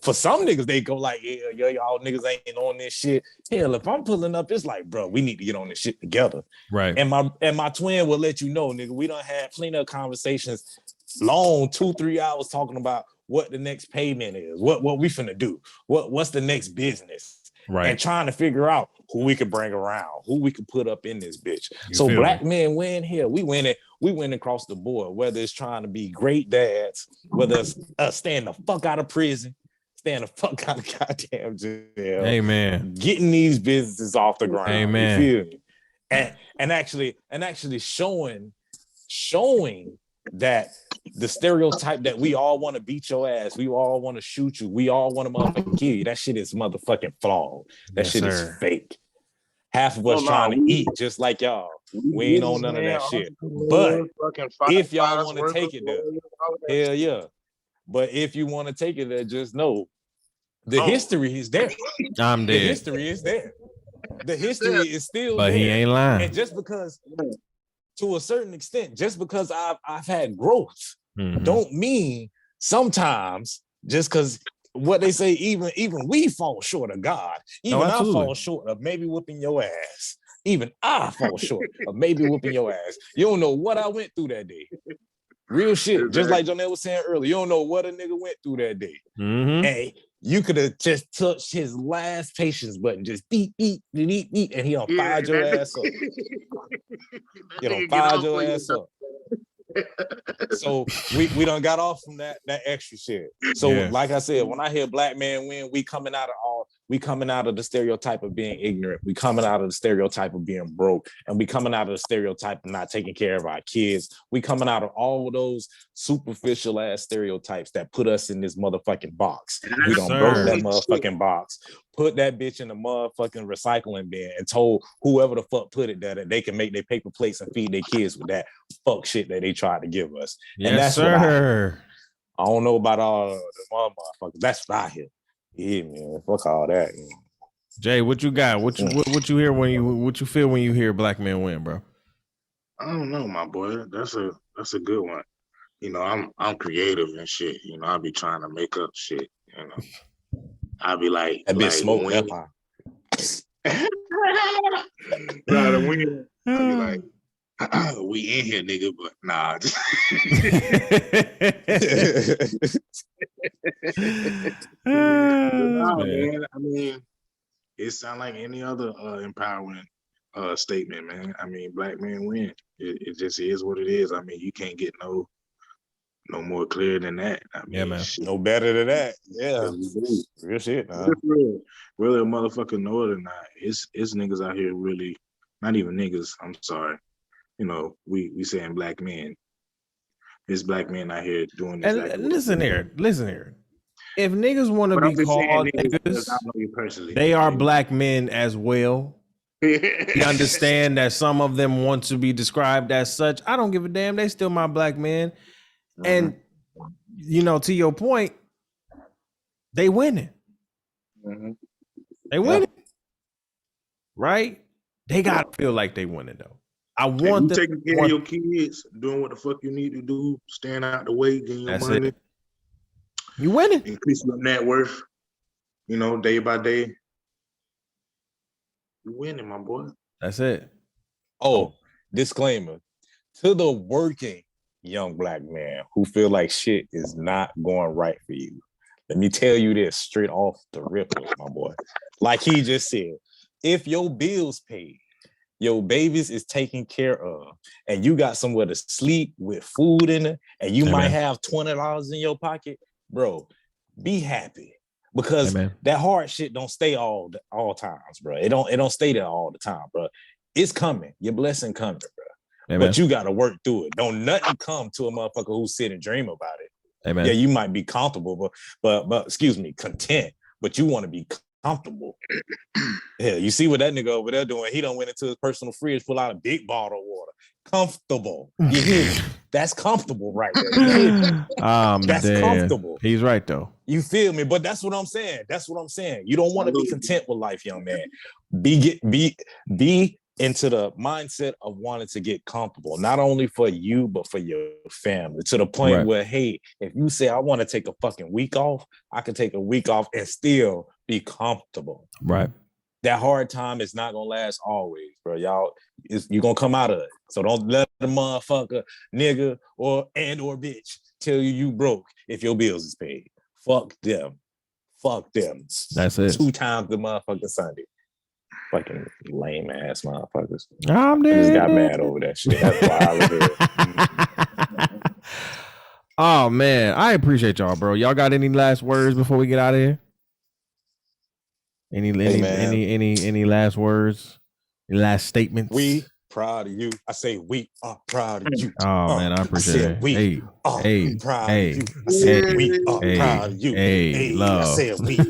For some niggas, they go like, yeah, y'all niggas ain't on this shit. Hell, if I'm pulling up, it's like, bro, we need to get on this shit together. Right. And my twin will let you know, nigga, we done had plenty of conversations, long 2-3 hours talking about what the next payment is, what we finna do, what's the next business. Right. And trying to figure out who we could bring around, who we could put up in this bitch. So black men win here. We win across the board, whether it's trying to be great dads, whether it's staying the fuck out of prison, staying the fuck out of goddamn jail. Amen. Getting these businesses off the ground. Amen. You feel me? And actually showing that the stereotype that we all want to beat your ass, we all want to shoot you, we all want to motherfucking kill you, that shit is motherfucking flawed. That shit is fake. Half of us trying to eat just like y'all. We ain't on none of that shit. But if y'all want to take it there, hell yeah. But if you want to take it there, just know the history is there. I'm dead. The history is there. The history is still but there. He ain't lying. And just because, to a certain extent, just because I've had growth, don't mean sometimes just because what they say, even we fall short of God. Even I fall short of maybe whooping your ass. Even I fall short of maybe whooping your ass. You don't know what I went through that day. Real shit. Just like Jonel was saying earlier, you don't know what a nigga went through that day. Hey, you could have just touched his last patience button, just beep, beep, beep, beep, and he done fired your ass up. You done fired your ass up. So we done got off from that extra shit. So like I said, when I hear black man win, we coming out of the stereotype of being ignorant. We coming out of the stereotype of being broke, and we coming out of the stereotype of not taking care of our kids. We coming out of all of those superficial ass stereotypes that put us in this motherfucking box. We done broke that motherfucking box, put that bitch in the motherfucking recycling bin, and told whoever the fuck put it there that they can make their paper plates and feed their kids with that fuck shit that they tried to give us. And that's what I don't know about all the motherfuckers. That's what I hear. Yeah, man. Fuck all that. Man. Jay, what you got? What you hear what you feel when you hear black men win, bro? I don't know, my boy. That's a good one. You know, I'm creative and shit. You know, I be trying to make up shit. You know, I be like, that bitch smoking that pie. The win. I be like, we in here, nigga, but nah. Nah, man. I mean, it sounds like any other empowering statement, man. I mean, black men win. It just is what it is. I mean, you can't get no more clear than that. I mean, yeah, man. Shit. No better than that. Yeah. Real shit, man. Really a motherfucker know it or not. It's niggas out here really, not even niggas, I'm sorry. You know, we saying black men. There's black men out here doing this. And listen here. If niggas want to be called niggas, they are black men as well. We understand that some of them want to be described as such. I don't give a damn. They still my black men. And, to your point, they winning. They winning. Right? They got to feel like they winning, though. I want them taking care of your kids, doing what the fuck you need to do, staying out the way, getting your money. You winning. Increasing your net worth, day by day. You winning, my boy. That's it. Oh, disclaimer. To the working young black man who feel like shit is not going right for you, let me tell you this straight off the rip, my boy. Like he just said, if your bills paid, your babies is taken care of, and you got somewhere to sleep with food in it, and you might have $20 in your pocket, bro, be happy. Because that hard shit don't stay all times, bro. It don't stay there all the time, bro. It's coming. Your blessing coming, bro. But you gotta work through it. Don't nothing come to a motherfucker who sit and dream about it. Yeah, you might be comfortable, but excuse me, content. But you want to be comfortable. Yeah, you see what that nigga over there doing? He done went into his personal fridge, pull out a big bottle of water. Comfortable. You hear me? That's comfortable right there. That's comfortable. He's right though. You feel me? But that's what I'm saying. You don't want to be content with life, young man. Be into the mindset of wanting to get comfortable, not only for you, but for your family, to the point where, hey, if you say I want to take a fucking week off, I can take a week off and still be comfortable. Right. That hard time is not gonna last always, bro. Y'all, you're gonna come out of it. So don't let the motherfucker, nigga, or bitch tell you broke if your bills is paid. Fuck them. That's it. 2 times the motherfucking Sunday. Fucking lame ass motherfuckers. I'm dead. I just got mad over that shit. That's why I was Oh man, I appreciate y'all, bro. Y'all got any last words before we get out of here? Any last words? Any last statements? We proud of you. I say we are proud of you. Oh man, I appreciate it. We are proud of you. I said we are proud of you. Hey, love. I said we are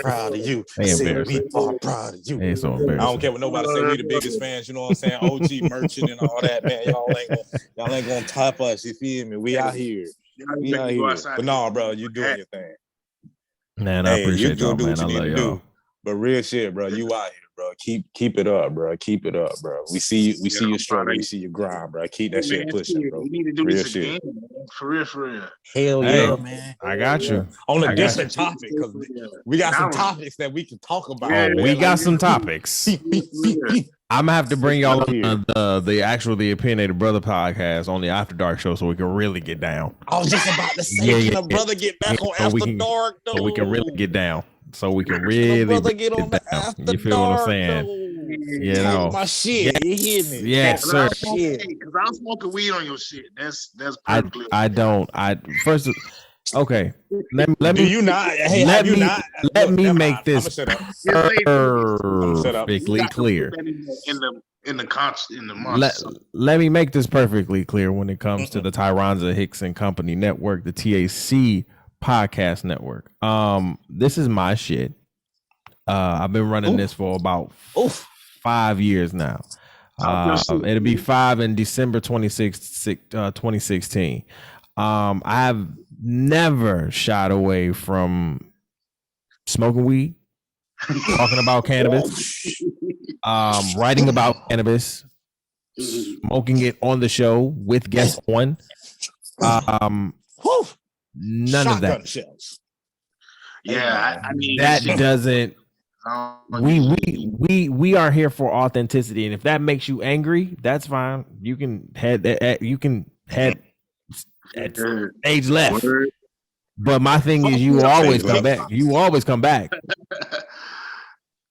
proud of you. I said we are proud of you. Hey, so embarrassing. I don't care what nobody say. We the biggest fans. You know what I'm saying? OG merchant and all that, man. Y'all ain't gonna top us. You feel me? We out here. We out here. But no, bro, you doing your thing. Man, I appreciate y'all, man. I love y'all. But real shit, bro. You out here, bro. Keep it up, bro. Keep it up, bro. We see you struggle. We see you grind, bro. Keep that shit pushing, bro. We need to do this again, man. For real. Hell yeah, man. I got you. On a different topic, because we got some topics that we can talk about. Oh, we got some topics. I'm gonna have to bring y'all on the Opinionated Brother podcast on the After Dark show so we can really get down. I was just about to say, can a brother get back on After Dark? So we can really get down. So we can really get on the After You feel Dark, what I'm saying? You know, my shit. You hear me? Yes, sir. Because I'm smoking weed on your shit. That's perfectly. I don't. Okay. Let me. Do you not? Hey, let me make this perfectly clear. In the months. Let me make this perfectly clear when it comes to the Tyronza Hicks and Company Network, the TAC podcast network. This is my shit. I've been running this for about 5 years now. It'll be 5 in December 2016. I have never shied away from smoking weed, talking about cannabis, writing about cannabis, smoking it on the show with guests on. None of that. Shells. Yeah, I mean that doesn't. We are here for authenticity, and if that makes you angry, that's fine. You can head at stage left. But my thing is, you always come back. You always come back.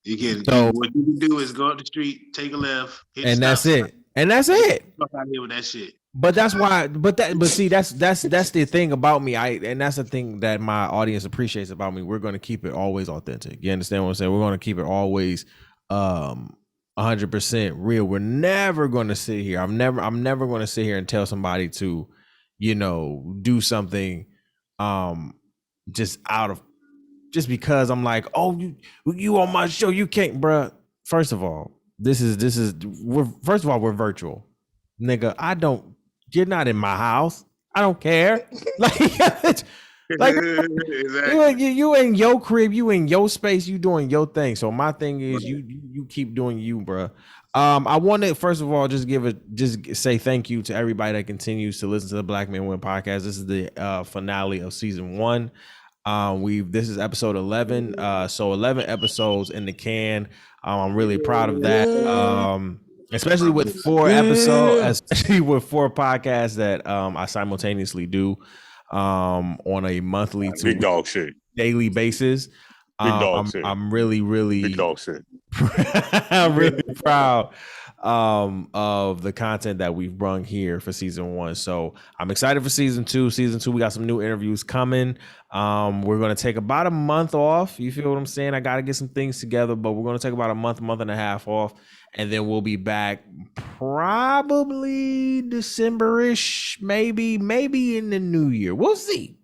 You can. So, what you can do is go up the street, take a left, and that's it. And that's it. Fuck out here with that shit. But that's why. But see, that's the thing about me. And that's the thing that my audience appreciates about me. We're going to keep it always authentic. You understand what I'm saying? We're going to keep it always 100% real. We're never going to sit here. I'm never going to sit here and tell somebody to, do something, just because I'm like, oh, you on my show, you can't, bruh. First of all, first of all, we're virtual. Nigga, you're not in my house. I don't care. Like Exactly. you in your crib, you in your space, you doing your thing. So my thing is you keep doing you, bro. I want to first of all just say thank you to everybody that continues to listen to the Black Men Win podcast. This is the finale of season 1. This is episode 11. So 11 episodes in the can. I'm really proud of that. Especially with 4 episodes, especially with 4 podcasts that I simultaneously do on a monthly to big dog shit daily basis. I'm really big dog shit. I'm really proud of the content that we've brung here for season 1. So I'm excited for season 2. Season 2, we got some new interviews coming. We're going to take about a month off. You feel what I'm saying? I got to get some things together, but we're going to take about a month and a half off. And then we'll be back probably December-ish, maybe in the new year. We'll see.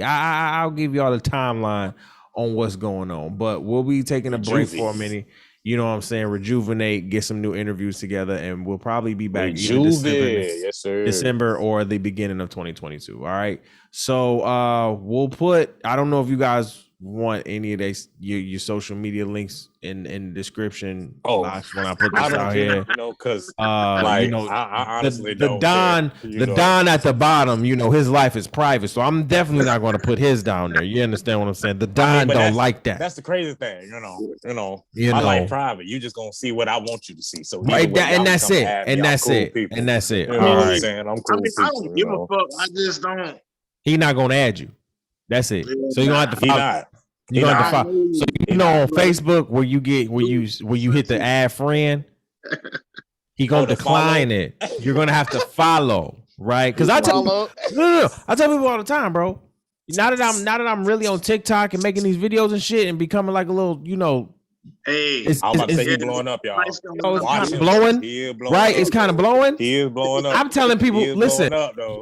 I'll give you all the timeline on what's going on, but we'll be taking a break for a minute. You know what I'm saying? Rejuvenate, get some new interviews together, and we'll probably be back December or the beginning of 2022. All right. So we'll put, I don't know if you guys want any of your social media links in the description box when I put this out here. Because I honestly the Don at the bottom, his life is private, so I'm definitely not going to put his down there. You understand what I'm saying? The Don don't like that. That's the crazy thing, my life private. You just gonna see what I want you to see. So that's it. And that's it. And that's it. You know what I'm saying? I'm cool. I don't give a fuck. I just don't. He not gonna add you. That's it. So you're gonna have to follow. You're gonna have to follow. So on Facebook where you hit the add friend, he gonna decline it. You're gonna have to follow, right? Because I tell people all the time, bro. Now that I'm really on TikTok and making these videos and shit and becoming like a little, Hey, I'm about to say he's blowing up, y'all. It's kind of blowing, right? It's kind of blowing. He is blowing up. I'm telling people, listen,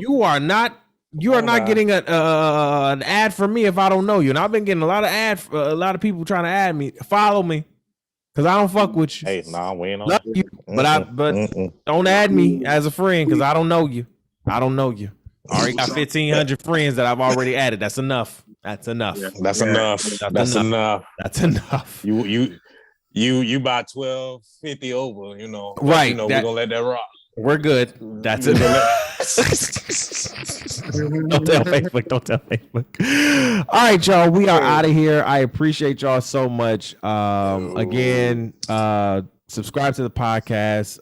you are not getting an ad from me if I don't know you. And I've been getting a lot of people trying to add me, follow me, because I don't fuck with you. Hey, we ain't on love you, but don't add me as a friend because I don't know you. I already got 1,500 friends that I've already added. That's enough. That's enough. That's enough. That's enough. That's enough. You buy 12.50 over, right? We're gonna let that rock. We're good. That's it. Don't tell Facebook. All right, y'all. We are out of here. I appreciate y'all so much. Again, subscribe to the podcast.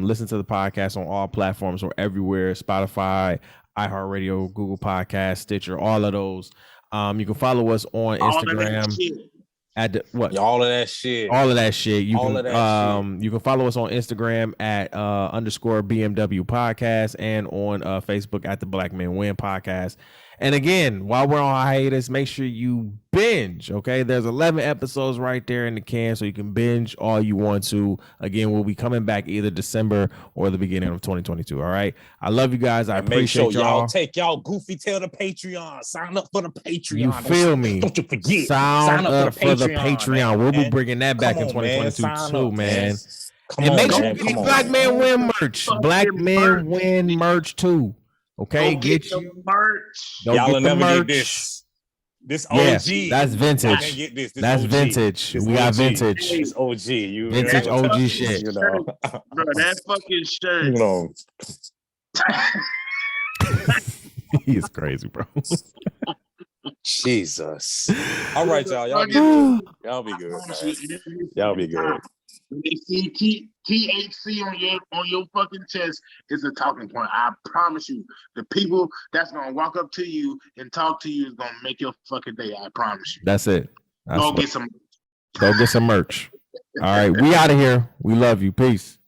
Listen to the podcast on all platforms or everywhere. Spotify, iHeartRadio, Google Podcasts, Stitcher, all of those. You can follow us on Instagram. All of that shit. You can follow us on Instagram at _ BMW podcast and on Facebook at the Black Men Win podcast. And again, while we're on hiatus, make sure you binge. Okay, there's 11 episodes right there in the can, so you can binge all you want to. Again, we'll be coming back either December or the beginning of 2022. All right, I love you guys. I appreciate make sure y'all take y'all goofy tail to Patreon. Sign up for the Patreon. You feel me? Don't you forget? Sign up for the Patreon. We'll be bringing that back in 2022 too, man. And make sure you get Black Men Win merch. Black Men Win merch too. Okay, get you merch. Y'all will never get this. This OG. Yeah, that's vintage. Get this. That's OG. Vintage. We got vintage. It's OG. Vintage OG shit. Bro, that fucking shirt. He's crazy, bro. Jesus. All right, y'all. Y'all be good. Y'all be good. When they see THC on your fucking chest is a talking point. I promise you. The people that's gonna walk up to you and talk to you is gonna make your fucking day. I promise you. That's it. Go get some merch. All right, we out of here. We love you. Peace.